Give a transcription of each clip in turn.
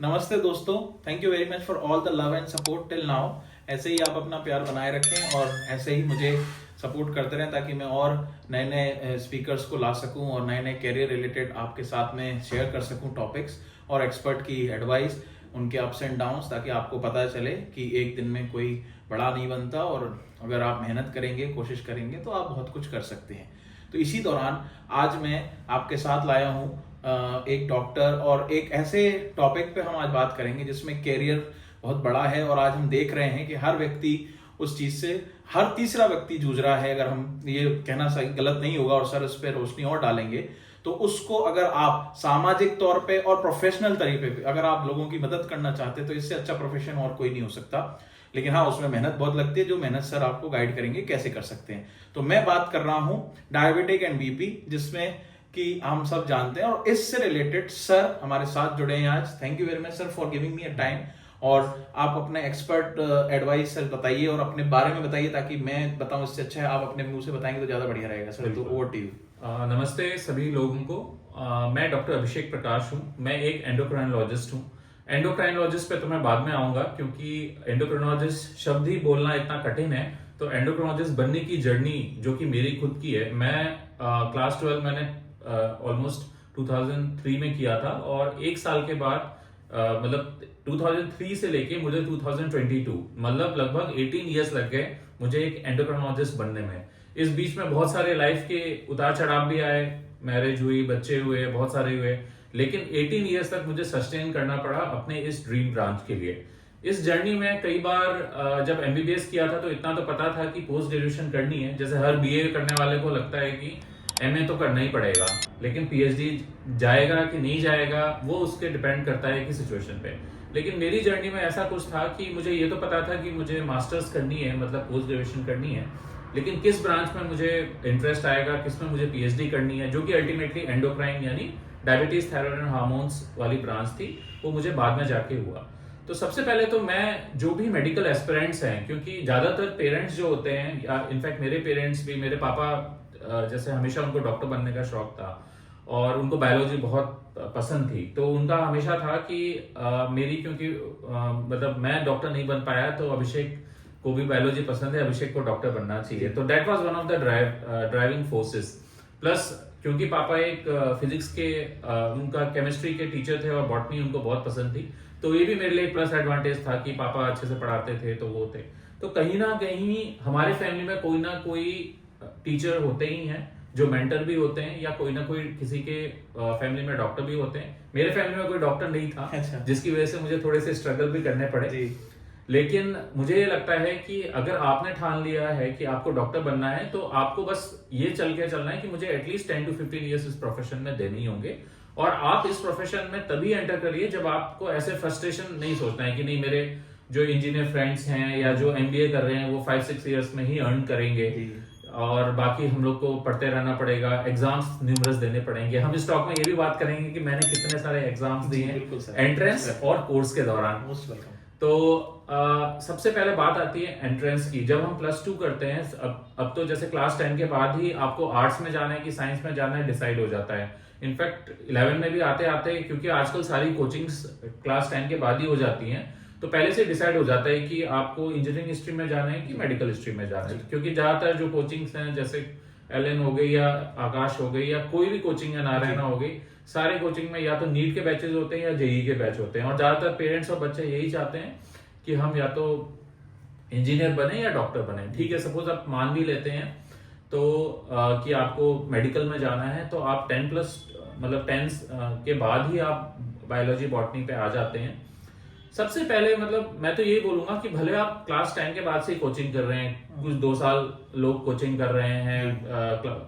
नमस्ते दोस्तों, thank you very much for all the love and support till now. ऐसे ही आप अपना प्यार बनाए रखें और ऐसे ही मुझे सपोर्ट करते रहें ताकि मैं और नए नए स्पीकर्स को ला सकूं और नए नए कैरियर रिलेटेड आपके साथ में शेयर कर सकूं टॉपिक्स और एक्सपर्ट की एडवाइस, उनके अप्स एंड डाउन्स, ताकि आपको पता चले कि एक दिन में कोई बड़ा नहीं बनता और अगर आप मेहनत करेंगे, कोशिश करेंगे तो आप बहुत कुछ कर सकते हैं। तो इसी दौरान आज मैं आपके साथ लाया हूँ एक डॉक्टर, और एक ऐसे टॉपिक पे हम आज बात करेंगे जिसमें कैरियर बहुत बड़ा है और आज हम देख रहे हैं कि हर व्यक्ति उस चीज से, हर तीसरा व्यक्ति जूझ रहा है। अगर हम ये कहना सही गलत नहीं होगा और सर इस पे रोशनी और डालेंगे तो उसको अगर आप सामाजिक तौर पे और प्रोफेशनल तरीके पे अगर आप लोगों की मदद करना चाहते हैं तो इससे अच्छा प्रोफेशन और कोई नहीं हो सकता। लेकिन हाँ, उसमें मेहनत बहुत लगती है, जो मेहनत सर आपको गाइड करेंगे कैसे कर सकते हैं। तो मैं बात कर रहा हूं डायबिटिक एंड बीपी, जिसमें कि हम सब जानते हैं, और इससे रिलेटेड सर हमारे साथ जुड़े हैं आज। Thank you very much sir for giving me a time. और आप अपने एक्सपर्ट एडवाइस सर बताइए और अपने बारे में बताइए, ताकि मैं बताऊं इससे अच्छा है आप अपने मुंह से बताएंगे तो ज्यादा बढ़िया रहेगा सर। तो ओवर टू यू। नमस्ते सभी लोगों को। मैं डॉक्टर अभिषेक प्रकाश हूँ। मैं एक एंडोक्राइनोलॉजिस्ट हूँ। एंडोक्राइनोलॉजिस्ट पे तो मैं बाद में आऊंगा, क्योंकि एंडोक्राइनोलॉजिस्ट शब्द ही बोलना इतना कठिन है। तो एंडोक्राइनोलॉजिस्ट बनने की जर्नी जो कि मेरी खुद की है, मैं क्लास 12 मैंने ऑलमोस्ट 2003 में किया था, और एक साल के बाद मतलब 2003 से लेके मुझे 2022 मतलब लगभग 18 ईयर्स लग गए मुझे एक एंडोक्राइनोलॉजिस्ट बनने में। इस बीच में बहुत सारे लाइफ के उतार चढ़ाव भी आए, मैरिज हुई, बच्चे हुए, बहुत सारे हुए, लेकिन 18 ईयर्स तक मुझे सस्टेन करना पड़ा अपने इस ड्रीम ब्रांच के लिए। इस जर्नी में कई बार जब एमबीबीएस किया था तो इतना तो पता था कि पोस्ट ग्रेजुएशन करनी है। जैसे हर बीए करने वाले को लगता है कि एमए तो करना ही पड़ेगा, लेकिन पीएचडी जाएगा कि नहीं जाएगा वो उसके डिपेंड करता है कि सिचुएशन पे। लेकिन मेरी जर्नी में ऐसा कुछ था कि मुझे ये तो पता था कि मुझे मास्टर्स करनी है, मतलब पोस्ट ग्रेजुएशन करनी है, लेकिन किस ब्रांच में मुझे इंटरेस्ट आएगा, किस में मुझे पीएचडी करनी है, जो कि अल्टीमेटली एंडोक्राइन यानी डायबिटीज, थायराइड एंड हार्मोन्स वाली ब्रांच थी, वो मुझे बाद में जाके हुआ। तो सबसे पहले तो मैं जो भी मेडिकल एस्पिरेंट्स हैं, क्योंकि ज्यादातर पेरेंट्स जो होते हैं, या इनफैक्ट मेरे पेरेंट्स भी, मेरे पापा जैसे हमेशा उनको डॉक्टर बनने का शौक था और उनको बायोलॉजी बहुत पसंद थी, तो उनका हमेशा था कि मेरी, क्योंकि मतलब मैं डॉक्टर नहीं बन पाया तो अभिषेक को भी बायोलॉजी पसंद है, अभिषेक को डॉक्टर बनना चाहिए। तो that was one of the driving forces. Plus क्योंकि पापा एक फिजिक्स के उनका केमिस्ट्री के टीचर थे और बॉटनी उनको बहुत पसंद थी, तो ये भी मेरे लिए प्लस एडवांटेज था कि पापा अच्छे से पढ़ाते थे, तो वो थे। तो कहीं ना कहीं हमारे फैमिली में कोई ना कोई टीचर होते ही हैं जो मेंटर भी होते हैं, या कोई ना कोई किसी के फैमिली में डॉक्टर भी होते हैं। मेरे फैमिली में कोई डॉक्टर नहीं था, जिसकी वजह से मुझे थोड़े से स्ट्रगल भी करने पड़े। लेकिन मुझे ये लगता है कि अगर आपने ठान लिया है कि आपको डॉक्टर बनना है, तो आपको बस ये चल के चलना है कि मुझे एटलीस्ट 10 to 15 ईयर्स इस प्रोफेशन में देने ही होंगे। और आप इस प्रोफेशन में तभी एंटर करिए जब आपको ऐसे फ्रस्ट्रेशन नहीं सोचना है कि नहीं, मेरे जो इंजीनियर फ्रेंड्स हैं या जो एमबीए कर रहे हैं वो 5-6 ईयर्स में ही अर्न करेंगे और बाकी हम लोग को पढ़ते रहना पड़ेगा, एग्जाम्स न्यूमरस देने पड़ेंगे। हम इस टॉक में ये भी बात करेंगे कि मैंने कितने सारे एग्जाम्स दिए हैं एंट्रेंस और कोर्स के दौरान। तो सबसे पहले बात आती है एंट्रेंस की। जब हम +2 करते हैं, अब तो जैसे क्लास 10 के बाद ही आपको आर्ट्स में जाना है कि साइंस में जाना है डिसाइड हो जाता है। इनफैक्ट 11 में भी आते आते, क्योंकि आजकल सारी कोचिंग्स क्लास 10 के बाद ही हो जाती हैं, तो पहले से डिसाइड हो जाता है कि आपको इंजीनियरिंग स्ट्रीम में जाना है कि मेडिकल स्ट्रीम में जाना है। क्योंकि ज्यादातर जो कोचिंग्स हैं, जैसे एलएन हो गई या आकाश हो गई या कोई भी कोचिंग है, नारायणा हो गई, सारे कोचिंग में या तो नीट के बैचेस होते हैं या जेई के बैच होते हैं। और ज्यादातर पेरेंट्स और बच्चे यही चाहते हैं कि हम या तो इंजीनियर बने या डॉक्टर बने। ठीक है, सपोज आप मान भी लेते हैं तो कि आपको मेडिकल में जाना है, तो आप 10+ मतलब 10 के बाद ही आप बायोलॉजी बॉटनी पे आ जाते हैं। सबसे पहले मतलब मैं तो यही बोलूंगा कि भले आप क्लास 10 के बाद से ही कोचिंग कर रहे हैं, कुछ 2 साल लोग कोचिंग कर रहे हैं,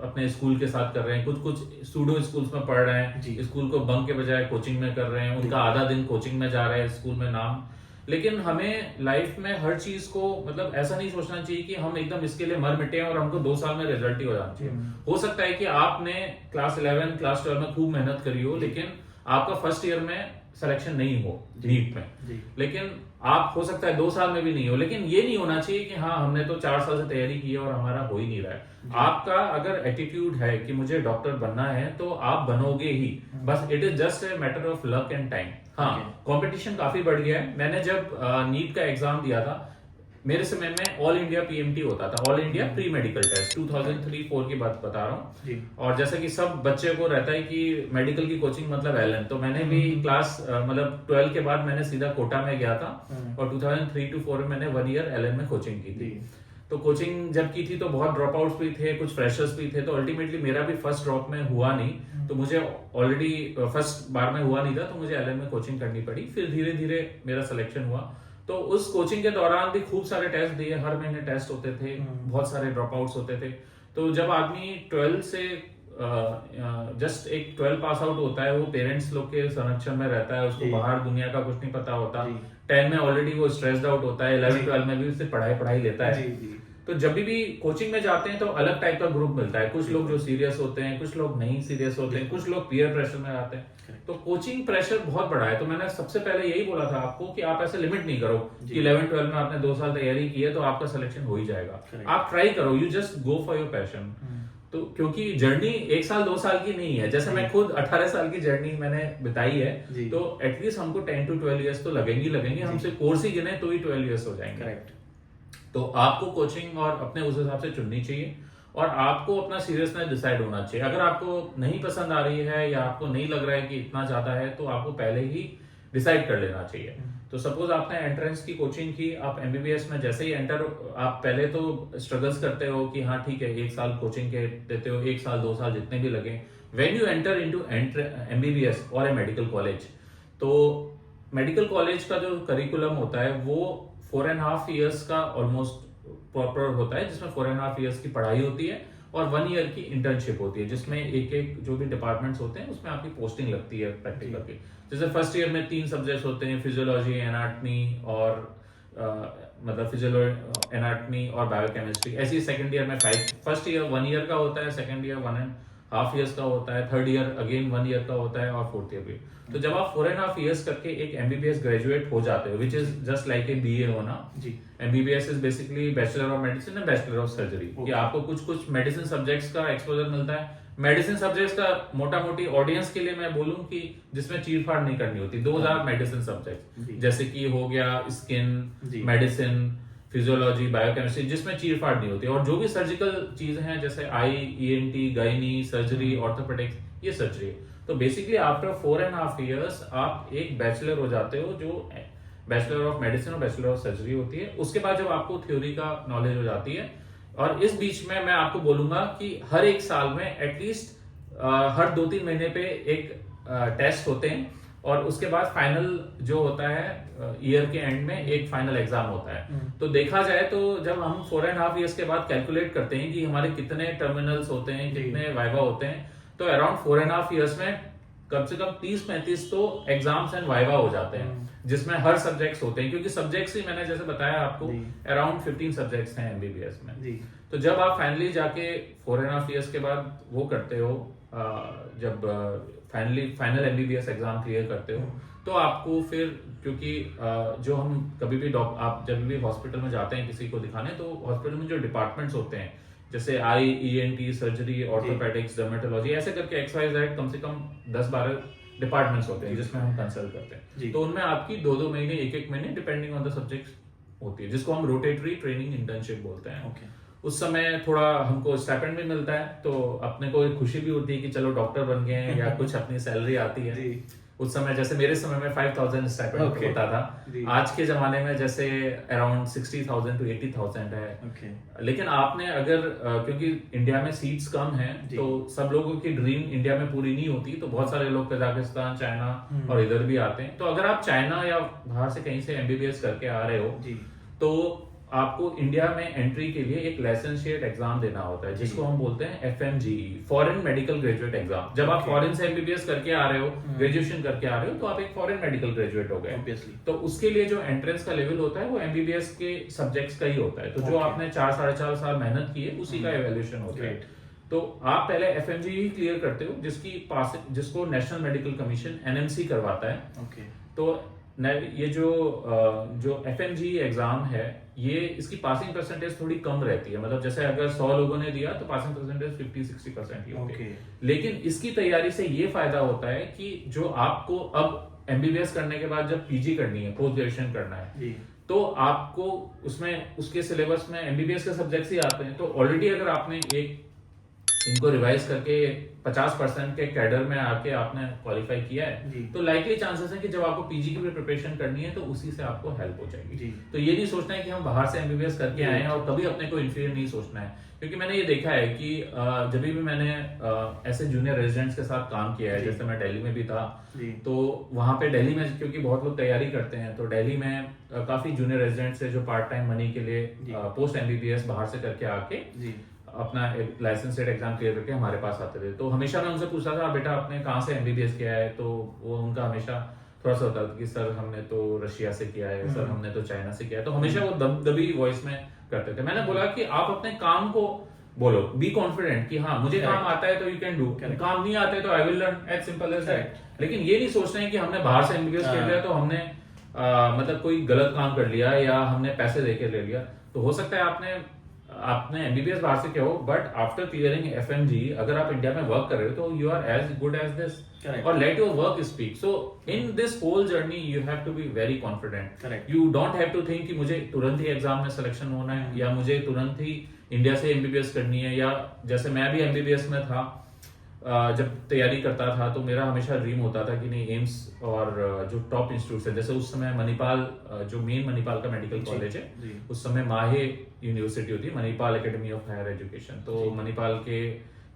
अपने स्कूल के साथ कर रहे हैं, कुछ सूडो स्कूल्स में पढ़ रहे हैं, स्कूल को बंक के बजाय कोचिंग में कर रहे हैं, उनका आधा दिन कोचिंग में जा रहे हैं, स्कूल में नाम। लेकिन हमें लाइफ में हर चीज को मतलब ऐसा नहीं सोचना चाहिए कि हम एकदम इसके लिए मर मिटे और हमको 2 साल में रिजल्ट ही हो जाना चाहिए। हो सकता है कि आपने क्लास 11 क्लास 12 में खूब मेहनत करी हो, लेकिन आपका फर्स्ट ईयर में सिलेक्शन नहीं हो नीट में, लेकिन आप हो सकता है 2 साल में भी नहीं हो। लेकिन ये नहीं होना चाहिए कि हाँ हमने तो 4 साल से तैयारी की है और हमारा हो ही नहीं रहा है। आपका अगर एटीट्यूड है कि मुझे डॉक्टर बनना है तो आप बनोगे ही, बस it is just a matter of luck and time. हाँ, कंपटीशन काफी बढ़ गया है। मैंने जब नीट का एग्जाम दिया था, मेरे समय में ऑल इंडिया पीएमटी होता था, all India pre medical test, 2003-4 की बात बता रहा हूँ। और जैसा कि सब बच्चे को रहता है कि मेडिकल की कोचिंग मतलब एलएन, तो मैंने भी क्लास मतलब 12 के बाद मैंने सीधा कोटा में गया था और 2003-4 में मैंने 1 ईयर एलएन में कोचिंग की थी। तो कोचिंग जब की थी तो बहुत ड्रॉप आउट्स भी थे, कुछ फ्रेशर्स भी थे, तो अल्टीमेटली मेरा भी फर्स्ट ड्रॉप में हुआ नहीं, तो मुझे ऑलरेडी फर्स्ट बार में हुआ नहीं था, तो मुझे एलएन में कोचिंग करनी पड़ी। फिर धीरे धीरे मेरा सिलेक्शन हुआ। तो उस कोचिंग के दौरान भी खूब सारे टेस्ट दिए, हर महीने टेस्ट होते थे, बहुत सारे ड्रॉप आउट्स होते थे। तो जब आदमी 12 से जस्ट एक 12 पास आउट होता है, वो पेरेंट्स लोग के संरक्षण में रहता है, उसको बाहर दुनिया का कुछ नहीं पता होता। 10 में ऑलरेडी वो स्ट्रेस्ड आउट होता है, 11-12 में भी उससे पढ़ाई लेता है। तो जब भी कोचिंग में जाते हैं तो अलग टाइप का ग्रुप मिलता है, कुछ लोग जो सीरियस होते हैं, कुछ लोग नहीं सीरियस होते हैं, कुछ लोग पीयर प्रेशर में आते हैं। तो कोचिंग प्रेशर बहुत बड़ा है। तो मैंने सबसे पहले यही बोला था आपको कि आप ऐसे लिमिट नहीं करो कि 11-12 में आपने 2 साल तैयारी की है तो आपका सिलेक्शन हो ही जाएगा। आप ट्राई करो, you just go for your passion. तो क्योंकि जर्नी 1 साल 2 साल की नहीं है, जैसे मैं खुद 18 साल की जर्नी मैंने बिताई है, तो एटलीस्ट हमको 10 to 12 ईयर्स तो लगेंगे। हमसे कोर्स ही गिने तो ही 12 ईयर्स हो जाएंगे। करेक्ट। तो आपको कोचिंग और अपने उस हिसाब से चुननी चाहिए और आपको अपना सीरियसनेस डिसाइड होना चाहिए। अगर आपको नहीं पसंद आ रही है या आपको नहीं लग रहा है कि इतना ज्यादा है, तो आपको पहले ही डिसाइड कर लेना चाहिए। तो सपोज आपने एंट्रेंस की कोचिंग की, आप एमबीबीएस में जैसे ही एंटर, आप पहले तो स्ट्रगल्स करते हो कि हाँ ठीक है 1 साल कोचिंग के देते हो, 1 साल 2 साल जितने भी लगे। When you enter into MBBS और ए मेडिकल कॉलेज, तो मेडिकल कॉलेज का जो करिकुलम होता है वो 4.5 ईयर्स का ऑलमोस्ट प्रॉपर होता है, जिसमें 4.5 ईयर्स की पढ़ाई होती है और 1 ईयर की इंटर्नशिप होती है, जिसमें एक जो भी डिपार्टमेंट्स होते हैं उसमें आपकी पोस्टिंग लगती है प्रैक्टिकल की। जैसे फर्स्ट ईयर में 3 सब्जेक्ट्स होते हैं, फिजियोलॉजी, एनाटमी और मतलब फिजियोलॉजी, एनाटमी और बायोकेमिस्ट्री। ऐसे ही सेकंड ईयर में 5, फर्स्ट ईयर 1 ईयर का होता है, सेकंड ईयर 1.5 ईयर्स का होता है, थर्ड ईयर अगेन 1 ईयर का होता है और फोर्थ ईयर भी। तो जब आप 4.5 ईयर्स करके एक एमबीबीएस ग्रेजुएट हो जाते हो, which is just like a BA होना। MBBS is basically bachelor of medicine and bachelor of surgery. कि आपको कुछ मेडिसिन सब्जेक्ट्स का एक्सपोजर मिलता है। मेडिसिन सब्जेक्ट्स का मोटा मोटी ऑडियंस के लिए मैं बोलूं कि जिसमें चीरफाड़ नहीं करनी होती, 2000 मेडिसिन सब्जेक्ट्स, जैसे कि हो गया स्किन मेडिसिन, फिजियोलॉजी, बायोकेमिस्ट्री, जिसमें चीरफाड़ नहीं होती। और जो भी सर्जिकल चीजें हैं जैसे आई, ईएनटी, गायनी, सर्जरी, ऑर्थोपेडिक्स, ये सर्जरी। तो बेसिकली आफ्टर 4.5 ईयर्स आप एक बैचलर हो जाते हो, जो बैचलर ऑफ मेडिसिन और बैचलर ऑफ सर्जरी होती है। उसके बाद जब आपको थ्योरी का नॉलेज हो जाती है, और इस बीच में मैं आपको बोलूंगा कि हर 1 साल में एटलीस्ट हर 2-3 महीने पे एक टेस्ट होते हैं, और उसके बाद फाइनल जो होता है ईयर के एंड में एक फाइनल एग्जाम होता है। तो देखा जाए तो जब हम 4.5 ईयर्स के बाद कैलकुलेट करते हैं कि हमारे कितने टर्मिनल्स होते हैं, कितने वाइवा होते हैं, तो अराउंड 4.5 ईयर्स में कम से कम 30-35 तो एग्जाम्स एंड वाइवा हो जाते हैं, जिसमें हर सब्जेक्ट्स होते हैं। क्योंकि सब्जेक्ट्स ही मैंने जैसे बताया आपको अराउंड 15 सब्जेक्ट्स हैं एमबीबीएस में। तो जब आप फाइनली जाके 4.5 ईयर्स के बाद वो करते हो, जब फाइनल एमबीबीएस एग्जाम क्लियर करते हो, तो आपको फिर, क्योंकि जो हम कभी भी आप जब भी हॉस्पिटल में जाते हैं किसी को दिखाने, तो हॉस्पिटल में जो डिपार्टमेंट्स होते हैं जैसे आई, ईएनटी, सर्जरी, ऑर्थोपेडिक्स, डर्मेटोलॉजी, ऐसे करके XYZ कम से कम 10-12 डिपार्टमेंट्स होते हैं जिसमें हम कंसल्ट करते हैं। तो उनमें आपकी 2-2 महीने, 1-1 महीने डिपेंडिंग ऑन द सब्जेक्ट होती है, जिसको हम रोटेटरी ट्रेनिंग इंटर्नशिप बोलते हैं। उस समय थोड़ा हमको स्टाइपेंड भी मिलता है, तो अपने को एक खुशी भी होती है कि चलो डॉक्टर बन गए हैं या कुछ अपनी सैलरी आती है। उस समय जैसे मेरे समय में 5,000 स्टाइपेंड होता था। आज के जमाने में जैसे अराउंड 60,000 to 80,000 है। लेकिन आपने अगर क्योंकि इंडिया में सीट्स कम हैं, तो सब लोगों की ड्रीम इंडिया में पूरी नहीं होती, तो बहुत सारे लोग कजाकिस्तान, चाइना और इधर भी आते हैं। तो अगर आप चाइना या बाहर से कहीं से एमबीबीएस करके आ रहे हो, तो आपको इंडिया में एंट्री के लिए एक लाइसेंशिएट एग्जाम देना होता है, जिसको हम बोलते हैं FMGE, foreign medical graduate exam. जब आप फॉरेन से एमबीबीएस करके आ रहे हो, ग्रेजुएशन करके आ रहे हो, तो आप एक फॉरेन मेडिकल ग्रेजुएट हो गए। तो उसके लिए जो एंट्रेंस का लेवल होता है वो एमबीबीएस के सब्जेक्ट्स का ही होता है। तो जो आपने 4-4.5 साल मेहनत की है, उसी का एवेल्यूएशन होता है। तो आप पहले FMGE क्लियर करते हो, जिसको नेशनल मेडिकल कमीशन NMC करवाता है। तो ये जो FMGE एग्जाम है, ये इसकी पासिंग परसेंटेज थोड़ी कम रहती है। मतलब जैसे अगर 100 लोगों ने दिया तो पासिंग परसेंटेज 50-60% ही होती है। लेकिन इसकी तैयारी से ये फायदा होता है कि जो आपको अब एमबीबीएस करने के बाद जब पीजी करनी है, पोस्ट ग्रेजुएशन करना है, जी तो आपको उसमें उसके सिलेबस में एमबीबीएस के सब्जेक्ट्स ही आते हैं। तो ऑलरेडी अगर आपने एक इनको रिवाइज करके 50% के कैडर में आके आपने क्वालिफाई किया है, जी। तो लाइकली चांसेस है कि जब आपको पीजी की भी प्रिपरेशन करनी है तो उसी से आपको हेल्प हो जाएगी। जी। तो ये नहीं सोचना है कि हम बाहर से एमबीबीएस करके जी। आए हैं और कभी अपने को इन्फीरियर नहीं सोचना है, क्योंकि मैंने ये देखा है कि जब भी मैंने ऐसे जूनियर रेजिडेंट्स के साथ काम किया है, जी। जैसे मैं दिल्ली में भी था, जी। तो वहां पे दिल्ली में क्योंकि बहुत लोग तैयारी करते हैं, तो दिल्ली में काफी जूनियर रेजिडेंट्स है जो पार्ट टाइम मनी के लिए जी। पोस्ट एमबीबीएस बाहर से करके आके जी अपना एक लाइसेंसेड एग्जाम क्लियर करके हमारे पास आते थे। तो हमेशा मैं उनसे पूछता था, बेटा आपने कहाँ से एमबीबीएस किया है? तो वो उनका हमेशा थोड़ा सा होता था कि सर हमने तो रशिया से किया है, सर हमने तो चाइना से किया है। तो हमेशा वो दबदबी वॉइस में करते थे। मैंने बोला कि आप अपने काम को बोलो, बी कॉन्फिडेंट कि हाँ मुझे काम आता है तो यू कैन डू, काम नहीं आता है तो I will learn, as simple as that. लेकिन ये नहीं सोचना है कि हमने बाहर से एमबीबीएस कर लिया तो हमने मतलब कोई गलत काम कर लिया या हमने पैसे देके ले लिया। तो हो सकता है आपने एमबीबीएस बाहर से किया हो, बट आफ्टर क्लियरिंग एफएमजी अगर आप इंडिया में वर्क कर रहे हो तो you are as good as this, और let your work speak. So in this whole journey you have to be very confident. You don't have to think कि मुझे तुरंत ही एग्जाम में सिलेक्शन होना है या मुझे तुरंत ही इंडिया से एमबीबीएस करनी है। या जैसे मैं भी एमबीबीएस में था, जब तैयारी करता था तो मेरा हमेशा ड्रीम होता था कि नहीं एम्स और जो टॉप इंस्टीट्यूट है, जैसे उस समय मणिपाल, जो मेन मणिपाल का मेडिकल कॉलेज है, उस समय माहे यूनिवर्सिटी होती है, Manipal academy of higher education. तो मणिपाल के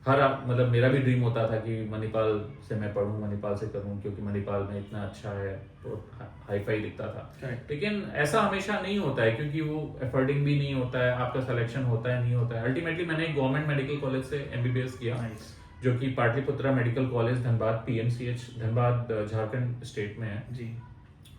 मतलब मेरा भी ड्रीम होता था कि मणिपाल से मैं पढ़ूं, मणिपाल से करूं, क्योंकि मणिपाल में इतना अच्छा है, तो हाईफाई दिखता था। लेकिन ऐसा हमेशा नहीं होता है, क्योंकि वो एफर्टिंग भी नहीं होता है, आपका सिलेक्शन होता है नहीं होता है। अल्टीमेटली मैंने एक गवर्नमेंट मेडिकल कॉलेज से एमबीबीएस किया, जो कि Patliputra medical college Dhanbad, PMCH Dhanbad, Jharkhand state में है जी।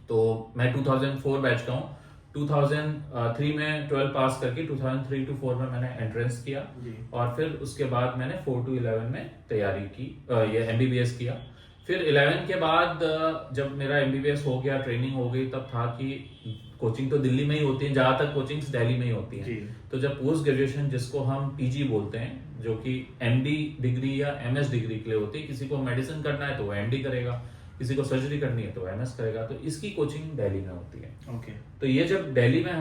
तो मैं 2004 बैच का हूँ। 2003 में 12 पास करके 2003 to 4 में मैंने एंट्रेंस किया जी। और फिर उसके बाद मैंने 4 to 11 में तैयारी की, ये एमबीबीएस किया। फिर 11 के बाद जब मेरा एमबीबीएस हो गया, ट्रेनिंग हो गई, तब था कि कोचिंग तो दिल्ली में ही होती है, जहां तक कोचिंग्स दिल्ली में ही होती है। तो जब पोस्ट ग्रेजुएशन, जिसको हम पीजी बोलते हैं, जो कि एमडी डिग्री या एमएस डिग्री के लिए होती है, किसी को मेडिसिन करना है तो वो एमडी करेगा, किसी को सर्जरी करनी है तो एमएस करेगा, तो इसकी कोचिंग दिल्ली में होती है। ओके। तो ये जब दिल्ली में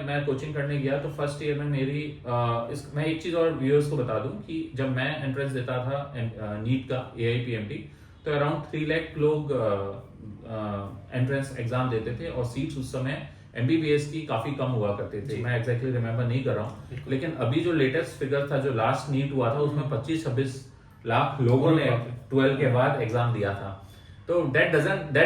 मैं कोचिंग करने गया तो फर्स्ट ईयर में मेरी मैं एक चीज और व्यूअर्स को बता दूं कि जब मैं एंट्रेंस देता था नीट का, AIPMT, तो अराउंड 3 लाख लोग एंट्रेंस एग्जाम देते थे और सीट्स उस समय एमबीबीएस की काफी कम हुआ करते थे। मैं एग्जैक्टली रिमेम्बर नहीं कर रहा हूँ, लेकिन अभी जो लेटेस्ट फिगर था, जो लास्ट नीट हुआ था, उसमें 25-26 लाख लोगों ने 12 के बाद एग्जाम दिया था। तो दैट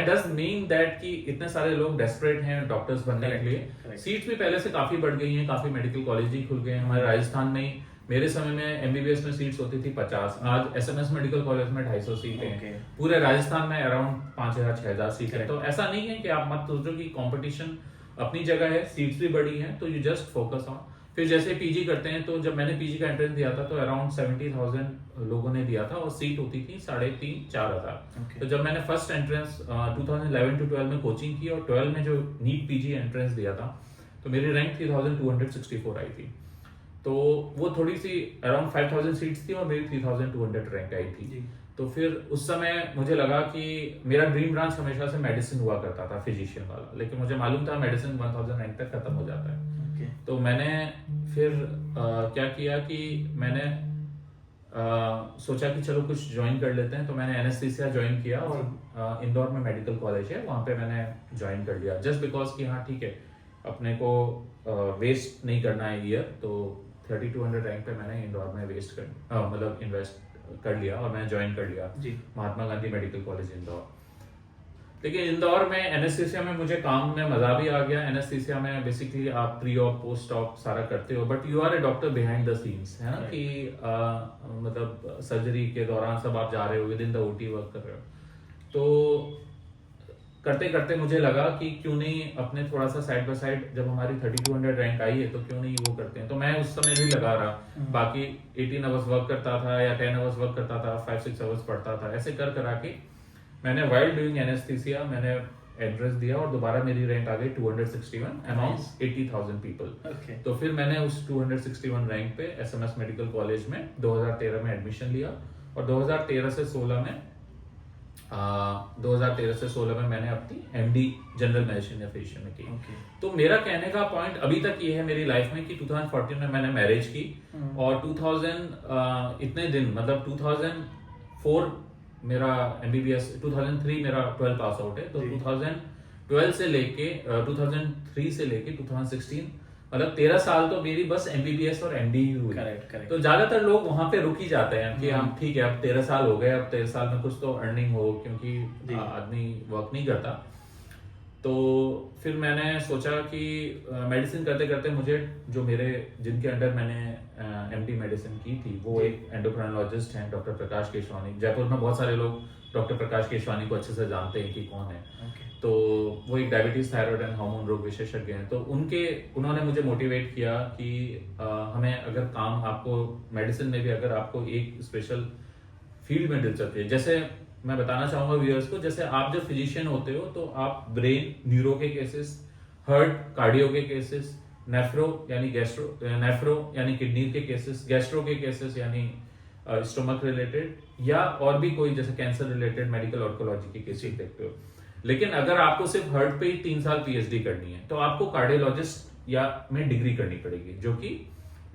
डज मीन दैट कि इतने सारे लोग डेस्परेट हैं डॉक्टर्स बनने के लिए। सीट्स भी पहले से काफी बढ़ गई हैं, काफी मेडिकल कॉलेज ही खुल गए हैं हमारे राजस्थान में ही। मेरे समय में एमबीबीएस में सीट्स होती थी 50, आज एसएमएस मेडिकल कॉलेज में 250 सीट है। पूरे राजस्थान में अराउंड 5000-6000 सीट है। तो ऐसा नहीं है कि आप मत सोचो कि कंपटीशन अपनी जगह है, सीट्स भी बड़ी हैं, तो यू जस्ट फोकस ऑन। फिर जैसे पीजी करते हैं, तो जब मैंने पीजी का एंट्रेंस दिया था तो अराउंड 70,000 लोगों ने दिया था और सीट होती थी 3,500-4,000। तो जब मैंने फर्स्ट एंट्रेंस 2011 to 12 में कोचिंग की और 12 में जो नीट पीजी एंट्रेंस दिया था, तो मेरी रैंक 3264 आई थी। तो वो थोड़ी सी अराउंड 5000 सीट्स थी और मेरी 3200 रैंक आई थी। तो फिर उस समय मुझे लगा कि मेरा ड्रीम ब्रांच हमेशा से मेडिसिन हुआ करता था, फिजिशियन वाला, लेकिन मुझे मालूम था मेडिसिन 1000 रैंक तक खत्म हो जाता है। तो मैंने फिर क्या किया कि मैंने सोचा कि चलो कुछ ज्वाइन कर लेते हैं। तो मैंने एनेस्थीसिया ज्वाइन किया और इंदौर में मेडिकल कॉलेज है, वहाँ पे मैंने ज्वाइन कर लिया, जस्ट बिकॉज कि हाँ ठीक है, अपने को वेस्ट नहीं करना है ईयर। तो 3200 रैंक पे मैंने इंदौर में मतलब इन्वेस्ट कर लिया और मैं ज्वाइन कर लिया महात्मा गांधी मेडिकल कॉलेज इंदौर। लेकिन इंदौर में एनेस्थीसिया में मुझे काम में मजा भी आ गया। एनेस्थीसिया में बेसिकली आप प्री ऑप पोस्ट ऑप सारा करते हो, but you are a doctor behind the scenes, है ना, कि मतलब सर्जरी के दौरान सब आप जा रहे हो, with in the OT work कर रहे हो। तो करते करते मुझे लगा कि क्यों नहीं अपने थोड़ा सा साइड बाय साइड, जब हमारी 3200 रैंक आई है तो क्यों नहीं वो करते हैं। तो मैं उस समय भी लगा रहा, बाकी 18 आवर्स वर्क करता था या 10 आवर्स वर्क करता था, 5-6 आवर्स पढ़ता था, ऐसे कर करा के मैंने वाइल डूइंग एनेस्थीसिया मैंने एड्रेस दिया और दोबारा मेरी रैंक आ गई 261 अमाउंट 80,000 पीपल। तो फिर मैंने उस 261 रैंक पे एसएमएस मेडिकल कॉलेज में 2013 में एडमिशन लिया और 2013 से 16 में 2013 से 16 में मैंने अपनी एमडी जनरल मेडिसिन या फिजिशियन में की। Okay. तो मेरा कहने का पॉइंट अभी तक ये है मेरी लाइफ में कि 2014 में मैंने मैरिज की और 2000 इतने दिन मतलब 2004 मेरा एमबीबीएस, 2003 मेरा 12 पास आउट है, तो 2012 से लेके 2003 से लेके 2016 मतलब 13 साल तो मेरी बस एमबीबीएस और एमडी ही हुई। करेक्ट। तो ज्यादातर लोग वहां पे रुक ही जाते हैं कि हम ठीक है अब 13 साल हो गए, अब 13 साल में कुछ तो अर्निंग हो, क्योंकि आदमी वर्क नहीं करता। तो फिर मैंने सोचा कि मेडिसिन करते करते मुझे जो मेरे जिनके अंडर मैंने एमडी मेडिसिन की थी वो एक एंडोक्राइनोलॉजिस्ट हैं, डॉक्टर प्रकाश केशवानी। जयपुर में बहुत सारे लोग डॉक्टर प्रकाश केशवानी को अच्छे से जानते हैं कि कौन है। तो वो एक डायबिटीज, थायराइड एंड हार्मोन रोग विशेषज्ञ हैं। तो उन्होंने मुझे मोटिवेट किया कि हमें अगर काम आपको मेडिसिन में भी अगर आपको एक स्पेशल फील्ड में दिलचस्पी है, जैसे मैं बताना चाहूंगा व्यूअर्स को, जैसे आप जब फिजिशियन होते हो तो आप ब्रेन न्यूरो के केसेस, हार्ट कार्डियो के केसेस, नेफ्रो यानी किडनी के केसेस, गैस्ट्रो के केसेस यानी स्टोमक रिलेटेड, या और भी कोई जैसे कैंसर रिलेटेड मेडिकल ऑन्कोलॉजी के केसेस देखते हो। लेकिन अगर आपको सिर्फ हार्ट पे ही 3 साल पीएचडी करनी है तो आपको कार्डियोलॉजिस्ट या में डिग्री करनी पड़ेगी, जो कि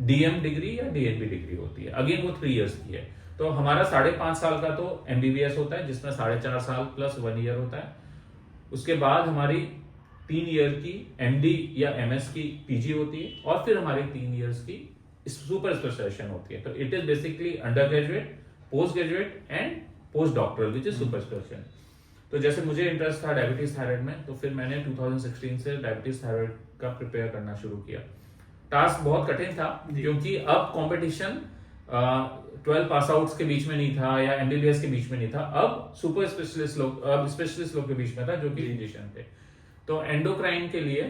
डीएम डिग्री या डीएनबी डिग्री होती है। अगेन वो 3 इयर्स की है। तो हमारा 5.5 साल का तो एमबीबीएस होता है, जिसमें 4.5 साल प्लस 1 ईयर होता है। उसके बाद हमारी 3 ईयर की एमडी या एमएस की पीजी होती है, और फिर हमारी 3 इयर्स की सुपर स्पेशलाइजेशन होती है। तो it is basically undergraduate, postgraduate and postdoctoral, which is super specialisation. तो जैसे मुझे इंटरेस्ट था डायबिटीज थायराइड में, तो फिर मैंने 2016 से डायबिटीज थायराइड का प्रिपेयर करना शुरू किया। टास्क बहुत कठिन था क्योंकि अब कंपटीशन 12 पास आउट्स के बीच में नहीं था या एमबीबीएस के बीच में नहीं था, अब सुपर स्पेशलिस्ट लोग, अब स्पेशलिस्ट लोग के बीच में था जो कि फिजिशियन थे। तो एंडोक्राइन के लिए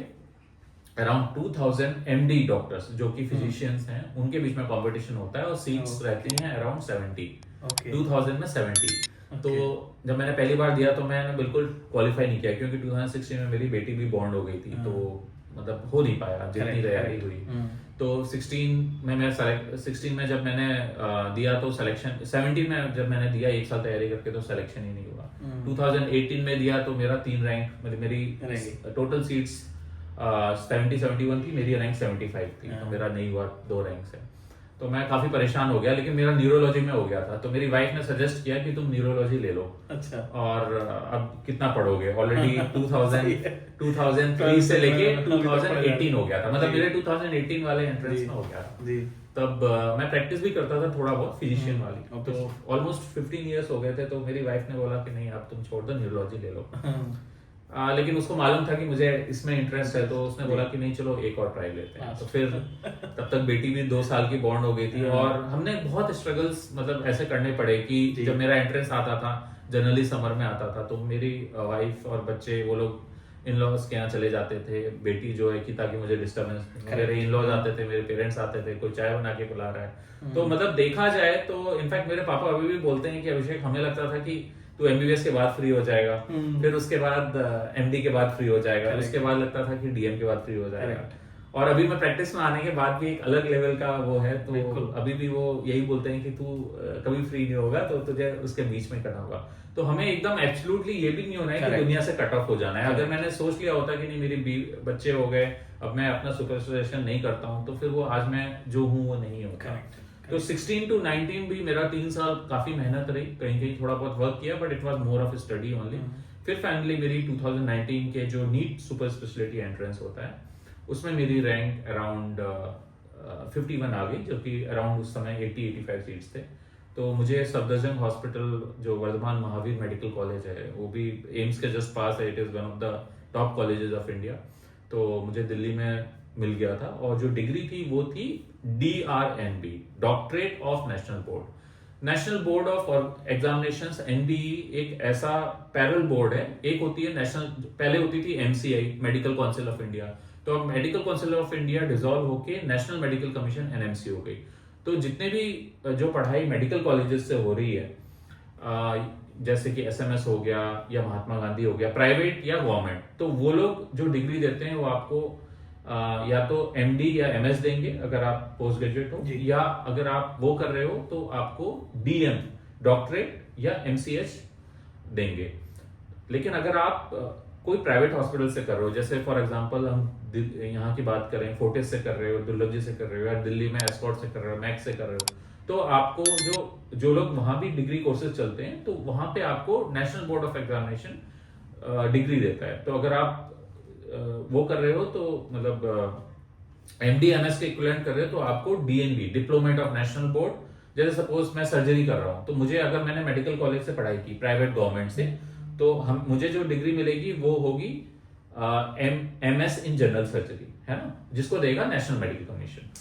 अराउंड 2000 एमडी डॉक्टर्स जो कि फिजिशियंस हैं उनके बीच में कंपटीशन होता है, और सीट्स रहती हैं अराउंड 70। 2000 में 70। तो जब मैंने पहली बार दिया तो मैंने बिल्कुल क्वालिफाई नहीं किया, क्योंकि 2016 में मेरी बेटी भी बॉर्न हो गई थी, तो मतलब हो नहीं पाया जितनी तैयारी हुई। तो 16 में जब मैंने दिया तो सिलेक्शन, 17 में जब मैंने दिया 1 साल तैयारी करके तो सिलेक्शन ही नहीं हुआ। 2018 में दिया तो मेरा 3 रैंक, मतलब मेरी टोटल सीट्स 71 थी, मेरी रैंक 75 थी, तो मेरा नहीं हुआ 2 रैंक से। तो मैं काफी परेशान हो गया, लेकिन मेरा न्यूरोलॉजी में हो गया था। तो मेरी वाइफ ने सजेस्ट किया कि तुम न्यूरोलॉजी ले लो। अच्छा। और अब कितना पढ़ोगे, ऑलरेडी 2003 से लेके 2018 हो गया था, मतलब मेरे 2018 वाले एंट्रेंस में हो गया था। तब मैं प्रैक्टिस भी करता था थोड़ा बहुत फिजिशियन वाली। तो ऑलमोस्ट 15 इयर्स हो गए थे। तो मेरी वाइफ ने बोला कि नहीं अब तुम छोड़ दो, न्यूरोलॉजी ले लो। लेकिन उसको मालूम था कि मुझे इसमें इंटरेस्ट है, तो उसने बोला कि नहीं चलो एक और ट्राई लेते हैं। तो फिर तब तक बेटी भी 2 साल की बॉर्न हो गई थी, और हमने बहुत स्ट्रगल्स मतलब ऐसे करने पड़े कि जब मेरा इंटरेस्ट आता था, जनरली समर में आता था, तो मेरी वाइफ और बच्चे वो लोग इन लॉज के यहाँ चले जाते थे, बेटी जो है कि ताकि मुझे डिस्टर्बेंस, मेरे इन लॉज आते थे, मेरे पेरेंट्स आते थे, कोई चाय बना के पिला रहा है। तो मतलब देखा जाए तो इनफैक्ट मेरे पापा अभी भी बोलते हैं कि अभिषेक हमें लगता था कि तू एमबीबीएस के बाद फ्री हो जाएगा, फिर उसके बाद एमडी के बाद फ्री हो जाएगा, उसके बाद लगता था कि डीएम के बाद फ्री हो जाएगा। और अभी मैं प्रैक्टिस में आने के बाद भी एक अलग लेवल का वो है, तो अभी भी वो यही बोलते हैं कि तू कभी फ्री नहीं होगा, तो तुझे उसके बीच में करना होगा। तो हमें एकदम एब्सोल्युटली ये भी नहीं होना है कि दुनिया से कट ऑफ हो जाना है। अगर मैंने सोच लिया होता कि नहीं मेरी बच्चे हो गए, अब मैं अपना सुपरस्टिशन नहीं करता हूँ, तो फिर वो आज मैं जो हूँ वो नहीं होता। तो 16 to 19 भी मेरा 3 साल काफी मेहनत रही, कहीं कहीं थोड़ा बहुत वर्क किया, but it was more of study only. फिर फाइनली मेरी 2019 के जो नीट सुपर स्पेशलिटी एंट्रेंस होता है उसमें मेरी रैंक अराउंड 51 आ गई, जो कि अराउंड उस समय 80-85 सीट्स थे। तो मुझे सफदरजंग हॉस्पिटल जो वर्धमान महावीर मेडिकल कॉलेज है, वो भी एम्स के जस्ट पास है, it is one of the top colleges of India, तो मुझे दिल्ली में मिल गया था। और जो डिग्री थी वो थी DRNB, doctorate of national board, national board of examinations. NBE एक ऐसा पैरेलल बोर्ड है, एक होती है नेशनल, पहले होती थी MCI, medical council of India, तो अब medical council of India dissolve होके नेशनल मेडिकल कमीशन NMC हो गई। तो जितने भी जो पढ़ाई मेडिकल कॉलेजेस से हो रही है, जैसे कि SMS हो गया या महात्मा गांधी हो गया, प्राइवेट या गवर्नमेंट, तो वो लोग जो डिग्री देते हैं वो आपको या तो MD या MS देंगे अगर आप पोस्ट ग्रेजुएट हो, या अगर आप वो कर रहे हो तो आपको DM डॉक्टरेट या MCH देंगे। लेकिन अगर आप कोई प्राइवेट हॉस्पिटल से कर रहे हो, जैसे फॉर एग्जांपल हम यहाँ की बात करें, फोर्टिस से कर रहे हो, दुर्लभ जी से कर रहे हो, या दिल्ली में एस्कॉर्ट से कर रहे हो, मैक्स से कर रहे हो, तो आपको जो लोग वहां भी डिग्री कोर्सेज चलते हैं, तो वहां पे आपको national board of examination degree देता है। तो अगर आप वो कर रहे हो तो मतलब एमडी एमएस के इक्विवेलेंट कर रहे हो, तो आपको DNB, diplomat of national board, जैसे सपोज मैं सर्जरी कर रहा हूँ, तो मुझे अगर मैंने मेडिकल कॉलेज से पढ़ाई की प्राइवेट गवर्नमेंट से, तो मुझे जो डिग्री मिलेगी वो होगी एमएस इन जनरल सर्जरी, है ना, जिसको देगा नेशनल मेडिकल कमीशन।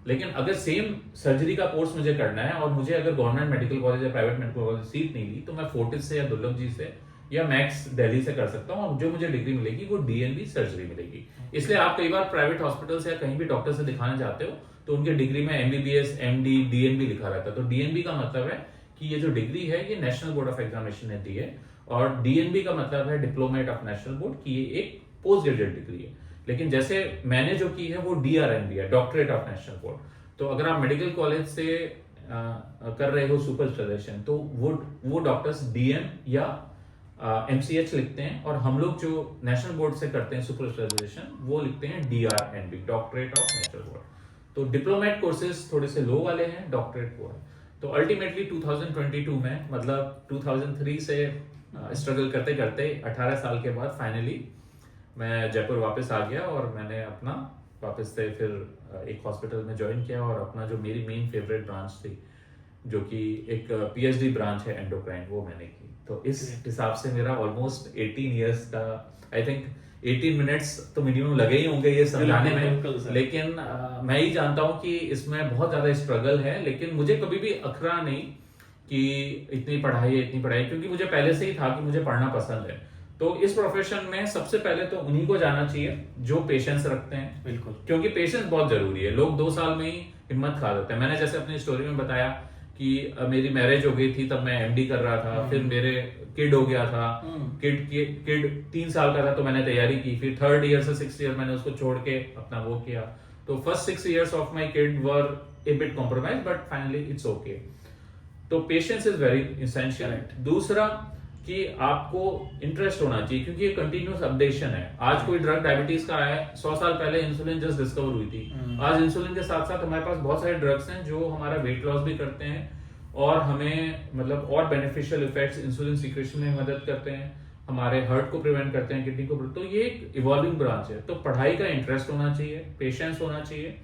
लेकिन अगर सेम सर्जरी का कोर्स मुझे करना है और मुझे अगर गवर्नमेंट मेडिकल कॉलेज या प्राइवेट मेडिकल कॉलेज सीट नहीं ली, तो मैं फोर्टिस से या दुर्लभ जी से या मैक्स दिल्ली से कर सकता हूँ, और जो मुझे डिग्री मिलेगी वो डीएनबी सर्जरी मिलेगी। इसलिए आप कई बार प्राइवेट हॉस्पिटल से या कहीं भी डॉक्टर से दिखाने जाते हो, तो उनके डिग्री में एमबीबीएस, एमडी, डीएनबी लिखा रहता है। तो डीएनबी का मतलब है कि ये जो डिग्री है ये नेशनल बोर्ड ऑफ एग्जामिनेशन ने दी है, और डीएनबी का मतलब है डिप्लोमेट ऑफ नेशनल बोर्ड, की ये एक पोस्ट ग्रेजुएट डिग्री है। लेकिन जैसे मैंने जो की है वो डीआरएनबी है, डॉक्टरेट ऑफ नेशनल बोर्ड। तो अगर आप मेडिकल कॉलेज से कर रहे हो सुपर स्पेशलाइजेशन, तो वो डॉक्टर्स डीएम या एमसीएच लिखते हैं, और हम लोग जो नेशनल बोर्ड से करते हैं सुपर स्पेशलाइजेशन, वो लिखते हैं DrNB, doctorate of national board. तो डिप्लोमेट कोर्सेज थोड़े से लो वाले हैं, डॉक्टरेट वो है। तो अल्टीमेटली 2022 में, मतलब 2003 से स्ट्रगल करते करते 18 साल के बाद फाइनली मैं जयपुर वापस आ गया, और मैंने अपना वापस से फिर एक हॉस्पिटल में ज्वाइन किया, और अपना जो मेरी मेन फेवरेट ब्रांच थी, जो कि एक पीएचडी ब्रांच है एंडोक्राइन, वो मैंने की। तो इस हिसाब से मेरा ऑलमोस्ट 18 इयर्स का, आई थिंक 18 मिनट्स तो मिनिमम लगे ही होंगे ये समझाने में, लेकिन मैं ही जानता हूँ कि इसमें बहुत ज्यादा स्ट्रगल है। लेकिन मुझे कभी भी अखरा नहीं कि इतनी पढ़ाई है, इतनी पढ़ाई, क्योंकि मुझे पहले से ही था कि मुझे पढ़ना पसंद है। तो इस प्रोफेशन में सबसे पहले तो उन्हीं को जाना चाहिए जो पेशेंस रखते हैं, बिल्कुल, क्योंकि पेशेंस बहुत जरूरी है। लोग 2 साल में ही हिम्मत खा देते हैं। मैंने जैसे अपनी स्टोरी में बताया कि मेरी मैरिज हो गई थी, तब मैं एमडी कर रहा था, फिर मेरे किड हो गया था, किड 3 साल का था, तो मैंने तैयारी की, फिर 3rd ईयर से 6th ईयर मैंने उसको छोड़ के अपना वो किया। तो first 6 years of my kid were A bit compromise, but finally it's okay. तो पेशेंस इज वेरी इसेंशियल। दूसरा कि आपको इंटरेस्ट होना चाहिए, क्योंकि ये कंटिन्यूस अपडेशन है। आज कोई ड्रग डायबिटीज का है, 100 साल पहले इंसुलिन जस्ट डिस्कवर हुई थी। आज इंसुलिन के साथ साथ हमारे पास बहुत सारे ड्रग्स हैं जो हमारा वेट लॉस भी करते हैं, और हमें मतलब और बेनिफिशियल इफेक्ट्स इंसुलिन सीक्रेशन में मदद करते हैं, हमारे हार्ट को प्रिवेंट करते हैं, किडनी को। तो ये एक इवॉल्विंग ब्रांच है। तो पढ़ाई का इंटरेस्ट होना चाहिए, पेशेंस होना चाहिए,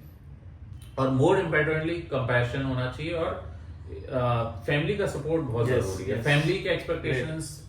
और मोर इम्पोर्टेंटली कंपैशन होना चाहिए, और फैमिली का सपोर्ट बहुत जरूरी है। फैमिली के एक्सपेक्टेशंस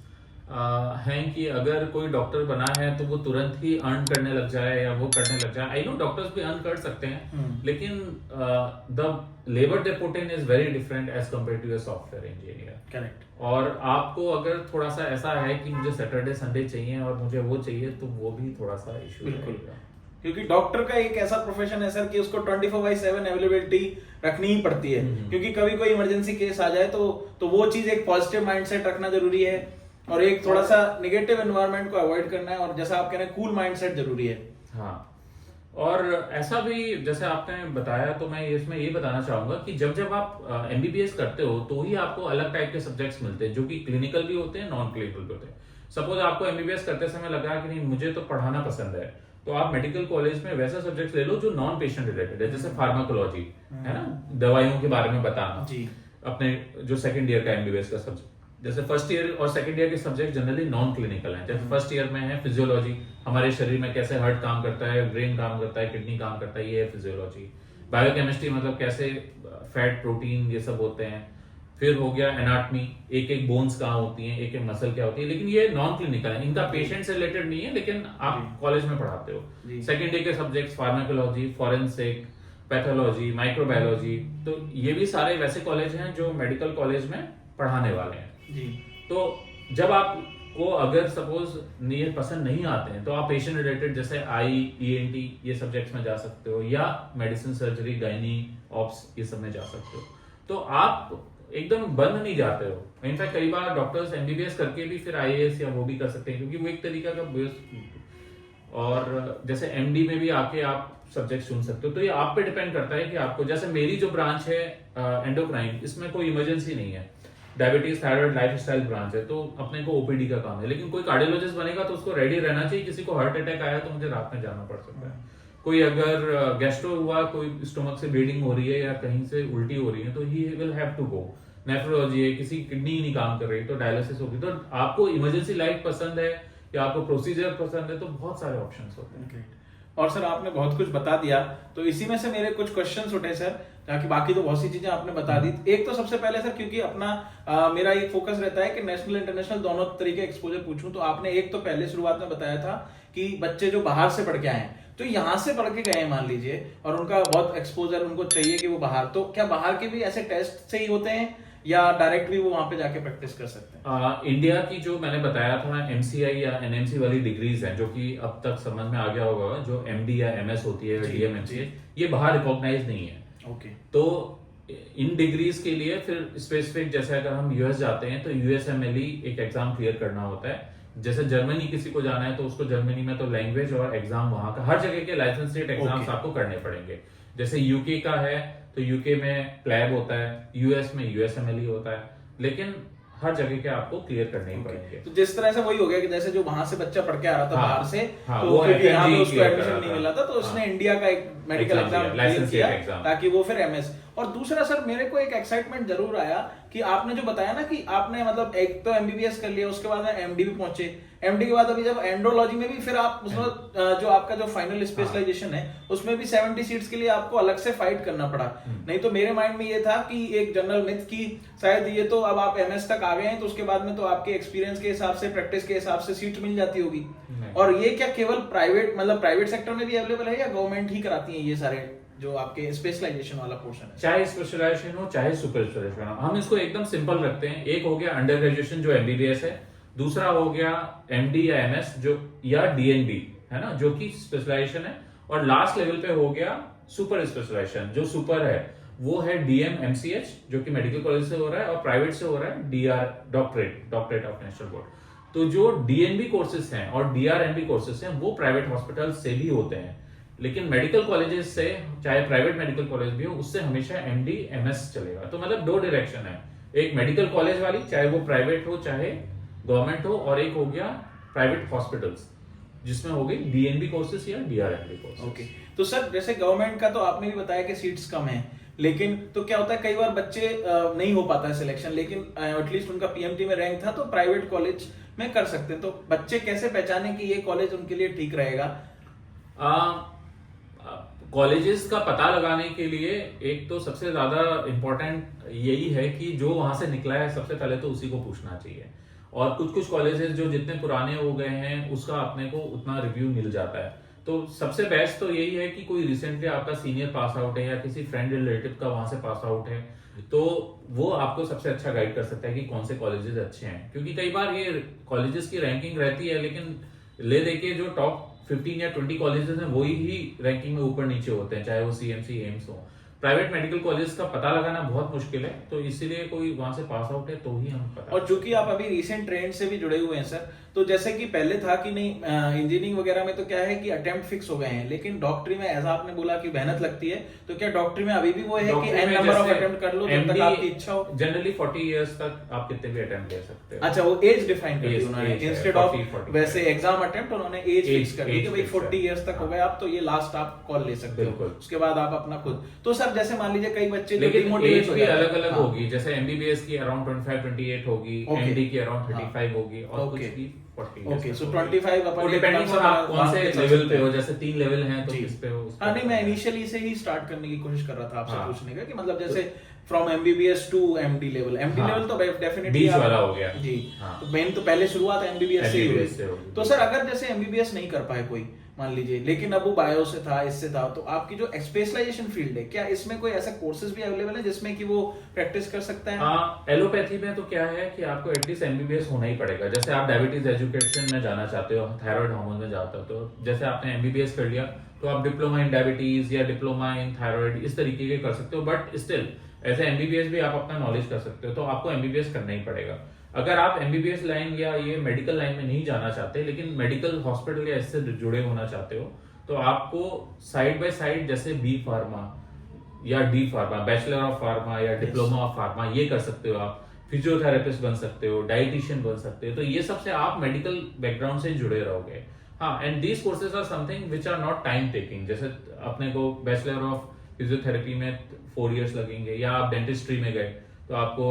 हैं कि अगर कोई डॉक्टर बना है तो वो तुरंत ही अर्न करने लग जाए या वो करने लग जाए। आई नो डॉक्टर्स भी अर्न कर सकते हैं, लेकिन the labour they put in is very different as compare to a software engineer. Correct. और आपको अगर थोड़ा सा ऐसा है कि मुझे सैटरडे संडे चाहिए और मुझे वो चाहिए, तो वो भी थोड़ा सा इशू है, क्योंकि डॉक्टर का एक ऐसा प्रोफेशन है सर कि उसको 24/7 अवेलेबिलिटी रखनी ही पड़ती है। क्योंकि कभी कोई इमरजेंसी केस आ जाए तो वो चीज, एक पॉजिटिव माइंडसेट रखना जरूरी है, और एक थोड़ा सा नेगेटिव एनवायरनमेंट को अवॉइड करना है, और जैसा आप कह रहे हैं कूल माइंडसेट जरूरी है। हाँ, और ऐसा भी जैसे आपने बताया, तो मैं इसमें ये बताना चाहूंगा कि जब आप एमबीबीएस करते हो तो ही आपको अलग टाइप के सब्जेक्ट्स मिलते हैं, जो कि क्लिनिकल भी होते हैं, नॉन क्लिनिकल भी होते हैं। सपोज आपको एमबीबीएस करते समय लगा कि नहीं मुझे तो पढ़ाना पसंद है, तो आप मेडिकल कॉलेज में वैसा सब्जेक्ट ले लो जो नॉन पेशेंट रिलेटेड है, जैसे फार्माकोलॉजी है ना, दवाइयों के बारे में बताना जी। अपने जो सेकंड ईयर का एमबीबीएस का सब्जेक्ट, जैसे फर्स्ट ईयर और सेकंड ईयर के सब्जेक्ट जनरली नॉन क्लिनिकल हैं। जैसे फर्स्ट ईयर में है फिजियोलॉजी, हमारे शरीर में कैसे हार्ट काम करता है, ब्रेन काम करता है, किडनी काम करता है, ये है फिजियोलॉजी। बायोकेमिस्ट्री मतलब कैसे फैट, प्रोटीन ये सब होते हैं। फिर हो गया एनाटॉमी, एक बोन्स कहाँ होती हैं, एक मसल क्या होती है, लेकिन ये नॉन क्लिनिकल है, इनका पेशेंट से रिलेटेड नहीं है, लेकिन आप कॉलेज में पढ़ाते हो। सेकेंड ईयर के subjects pharmacology, forensic, pathology, microbiology, तो ये भी सारे वैसे कॉलेज हैं जो मेडिकल कॉलेज में पढ़ाने वाले हैं जी। तो जब आपको अगर सपोज ये पसंद नहीं आते हैं, तो आप पेशेंट रिलेटेड जैसे आई, ईएनटी ये सब्जेक्ट्स में जा सकते हो, या मेडिसिन, सर्जरी, गायनी, ऑप्स ये सब में जा सकते हो। तो आप एकदम बंद नहीं जाते हो। इनफैक्ट कई बार डॉक्टर्स एमबीबीएस करके भी फिर आईएएस या वो भी कर सकते हैं, क्योंकि वो एक तरीका का। और जैसे एमडी में भी आके आप सब्जेक्ट चुन सकते हो। तो ये आप पे डिपेंड करता है कि आपको, जैसे मेरी जो ब्रांच है एंडोक्राइन, इसमें कोई इमरजेंसी नहीं है, डायबिटीज थायराइड लाइफस्टाइल ब्रांच है, तो अपने को ओपीडी का काम है। लेकिन कोई कार्डियोलॉजिस्ट बनेगा तो उसको रेडी रहना चाहिए, किसी को हार्ट अटैक आया तो मुझे रात में जाना पड़ सकता है। कोई अगर गैस्ट्रो हुआ, कोई स्टोमक से ब्लीडिंग हो रही है या कहीं से उल्टी हो रही है, तो he will have to go. Nephrology है, किसी किडनी ही नहीं काम कर रही तो डायलिसिस होगी। तो आपको इमरजेंसी लाइफ पसंद है या आपको प्रोसीजर पसंद है, तो बहुत सारे ऑप्शंस होते हैं। और सर आपने बहुत कुछ बता दिया, तो इसी में से मेरे कुछ क्वेश्चंस उठे सर, ताकि बाकी तो बहुत सी चीजें आपने बता दी। एक तो सबसे पहले सर, क्योंकि अपना मेरा एक फोकस रहता है कि नेशनल इंटरनेशनल दोनों तरीके एक्सपोजर पूछूं, तो आपने एक तो पहले शुरुआत में बताया था कि बच्चे जो बाहर से पढ़ के आए हैं, तो यहाँ से पढ़ के गए मान लीजिए, और उनका बहुत एक्सपोजर उनको चाहिए कि वो बाहर, तो क्या बाहर के भी ऐसे टेस्ट से ही होते हैं या डायरेक्ट भी वो वहां पे जाके प्रैक्टिस कर सकते हैं? इंडिया की जो मैंने बताया था एमसीआई या एनएमसी वाली डिग्रीज हैं, जो कि अब तक समझ में आ गया होगा, जो एमडी या एमएस होती है, डीएमएमसी, ये बाहर रिकॉग्नाइज नहीं है। ओके। तो इन डिग्रीज के लिए फिर स्पेसिफिक, जैसे अगर हम यूएस जाते हैं तो यूएसएमएलई एक एग्जाम क्लियर करना होता है। जैसे जर्मनी किसी को जाना है तो उसको जर्मनी में तो लैंग्वेज और एग्जाम वहां का, हर जगह के लाइसेंस स्टेट एग्जाम्स आपको करने पड़ेंगे। जैसे यूके का है तो यूके में प्लैब होता है, यूएस में यूएसएमएलई होता है, लेकिन हर जगह के आपको क्लियर करने ही पड़ेंगे। तो जिस तरह से वही हो गया कि जैसे जो वहां से बच्चा पढ़ के आ रहा था बाहर से, तो वो क्योंकि यहाँ पे उसको FMG एडमिशन नहीं मिला था, तो उसने इंडिया का एक मेडिकल एग्जाम क्लियर किया ताकि वो फिर एमएस। और दूसरा सर, मेरे को एक एक्साइटमेंट जरूर आया कि आपने जो बताया ना कि आपने मतलब एक तो एमबीबीएस कर लिया, उसके बाद एमडी भी पहुंचे, एमडी के बाद अभी जब एंड्रोलॉजी में भी फिर आप उसमें जो आपका जो फाइनल स्पेशलाइजेशन है उसमें भी 70 सीट्स के लिए आपको अलग से फाइट करना पड़ा। नहीं तो मेरे माइंड में ये था कि एक जनरल मिथ की शायद ये तो अब आप एमएस तक आ गए हैं तो उसके बाद में तो आपके एक्सपीरियंस के हिसाब से, प्रैक्टिस के हिसाब से सीट मिल जाती होगी। और ये क्या केवल प्राइवेट, मतलब प्राइवेट सेक्टर में भी अवेलेबल है या गवर्नमेंट ही कराती है ये सारे जो आपके स्पेशलाइजेशन वाला पोर्शन है? चाहे स्पेशलाइजेशन हो चाहे सुपर स्पेशलाइजेशन हो, हम इसको एकदम सिंपल रखते हैं। एक हो गया अंडर ग्रेजुएशन जो एमबीबीएस है, दूसरा हो गया एमडी या एमएस जो या डीएनबी है ना, जो कि स्पेशलाइजेशन है, और लास्ट लेवल पे हो गया सुपर स्पेशलाइजेशन। जो सुपर है वो है डीएम एमसीएच, जो कि मेडिकल कॉलेज से हो रहा है, और प्राइवेट से हो रहा है DR, doctorate of national board. तो जो डीएनबी कोर्सेज हैं और डीआरएमबी कोर्सेज हैं वो प्राइवेट हॉस्पिटल से भी होते हैं, लेकिन मेडिकल कॉलेजेस से, चाहे प्राइवेट मेडिकल कॉलेज भी हो, उससे हमेशा एमडी एमएस चलेगा। तो मतलब दो डायरेक्शन है, एक मेडिकल कॉलेज वाली, चाहे वो प्राइवेट हो चाहे गवर्नमेंट हो, और एक हो गया प्राइवेट हॉस्पिटल्स जिसमें हो गई डीएनबी कोर्सेज या डीआरएमबी कोर्सेज। ओके। तो सर जैसे गवर्नमेंट का तो आपने भी बताया कि सीट्स कम है, लेकिन तो क्या होता है कई बार बच्चे नहीं हो पाता है सिलेक्शन, लेकिन एटलीस्ट उनका पीएमटी में रैंक था तो प्राइवेट कॉलेज में कर सकते हैं। तो बच्चे कैसे पहचाने कि ये कॉलेज उनके लिए ठीक रहेगा? कॉलेजेस का पता लगाने के लिए एक तो सबसे ज्यादा इंपॉर्टेंट यही है कि जो वहां से निकला है सबसे पहले तो उसी को पूछना चाहिए। और कुछ कॉलेजेस जो जितने पुराने हो गए हैं उसका अपने को उतना रिव्यू मिल जाता है। तो सबसे बेस्ट तो यही है कि कोई रिसेंटली आपका सीनियर पास आउट है या किसी फ्रेंड रिलेटिव का वहां से पास आउट है, तो वो आपको सबसे अच्छा गाइड कर सकता है कि कौन से कॉलेजेस अच्छे हैं। क्योंकि कई बार ये कॉलेजेस की रैंकिंग रहती है, लेकिन ले देके जो टॉप 15 या 20 कॉलेजेस हैं वही ही रैंकिंग में ऊपर नीचे होते हैं, चाहे वो सीएमसी एम्स हो। प्राइवेट मेडिकल कॉलेज का पता लगाना बहुत मुश्किल है, तो इसीलिए कोई वहां से पास आउट है तो ही हम पता। और चूंकि आप अभी रिसेंट ट्रेंड से भी जुड़े हुए हैं सर, तो जैसे कि पहले था कि नहीं इंजीनियरिंग वगैरह में तो क्या है कि अटेम्प्ट फिक्स हो गए हैं, लेकिन डॉक्टरी में ऐसा आपने बोला कि मेहनत लगती है, तो क्या डॉक्टरी में अभी भी वो है कि एन नंबर ऑफ अटेम्प्ट कर लो जब तक आपकी इच्छा हो? जनरली 40 इयर्स तक आप कितने भी अटेम्प्ट ले सकते हो। अच्छा, वो एज डिफाइन कर दी उन्होंने, इंस्टेड ऑफ वैसे एग्जाम अटेम्प्ट उन्होंने एज फिक्स कर दी कि भाई 40 इयर्स तक हो गए आप तो ये लास्ट आप कॉल ले सकते हो, उसके बाद आप अपना खुद। तो सर जैसे मान लीजिए कई बच्चे जो डिमोटिवेट हो जाते हैं, अलग अलग होगी, जैसे एमबीबीएस की अराउंड 25-28 होगी, एमडी की अराउंड 35 होगी, और कुछ की 40। Okay, so 25 upon depending on आप कौन से लेवल पे हो, जैसे 3 लेवल हैं तो किस पे हो। हाँ नहीं, मैं इनिशियली से ही स्टार्ट करने की कोशिश कर रहा था आपसे पूछने का कि मतलब जैसे from MBBS to MD level. MD level तो डेफिनेटली बीच वाला हो गया जी। तो मेन तो पहले शुरुआत एमबीबीएस से ही हुई। तो सर अगर जैसे एमबीबीएस नहीं कर पाए कोई मान लीजिए, लेकिन अब वो बायो से था, इससे था, तो आपकी जो स्पेशलाइजेशन फील्ड है, क्या इसमें कोई ऐसा कोर्सेज भी अवेलेबल है जिसमें कि वो प्रैक्टिस कर सकता है? हाँ, एलोपैथी में तो क्या है कि आपको एटलीस्ट एमबीबीएस होना ही पड़ेगा। जैसे आप डायबिटीज एजुकेशन में जाना चाहते हो, थायराइड हार्मोन में जाते हो, तो जैसे आपने एमबीबीएस कर लिया तो आप डिप्लोमा इन डायबिटीज या डिप्लोमा इन थायराइड इस तरीके के कर सकते हो। बट स्टिल ऐसे एमबीबीएस भी आप अपना नॉलेज कर सकते हो, तो आपको एमबीबीएस करना ही पड़ेगा। अगर आप एमबीबीएस लाइन या ये मेडिकल लाइन में नहीं जाना चाहते, लेकिन मेडिकल हॉस्पिटल या इससे जुड़े होना चाहते हो, तो आपको साइड बाय साइड जैसे बी फार्मा या D pharma, bachelor of pharma या डिप्लोमा ऑफ फार्मा, ये कर सकते हो आप। फिजियोथेरेपिस्ट बन सकते हो, डाइटिशियन बन सकते हो, तो ये सबसे आप मेडिकल बैकग्राउंड से जुड़े रहोगे। हाँ, and these courses are something which are not time taking. जैसे अपने को बैचलर ऑफ फिजियोथेरेपी में 4 इयर्स लगेंगे, या आप डेंटिस्ट्री में गए तो आपको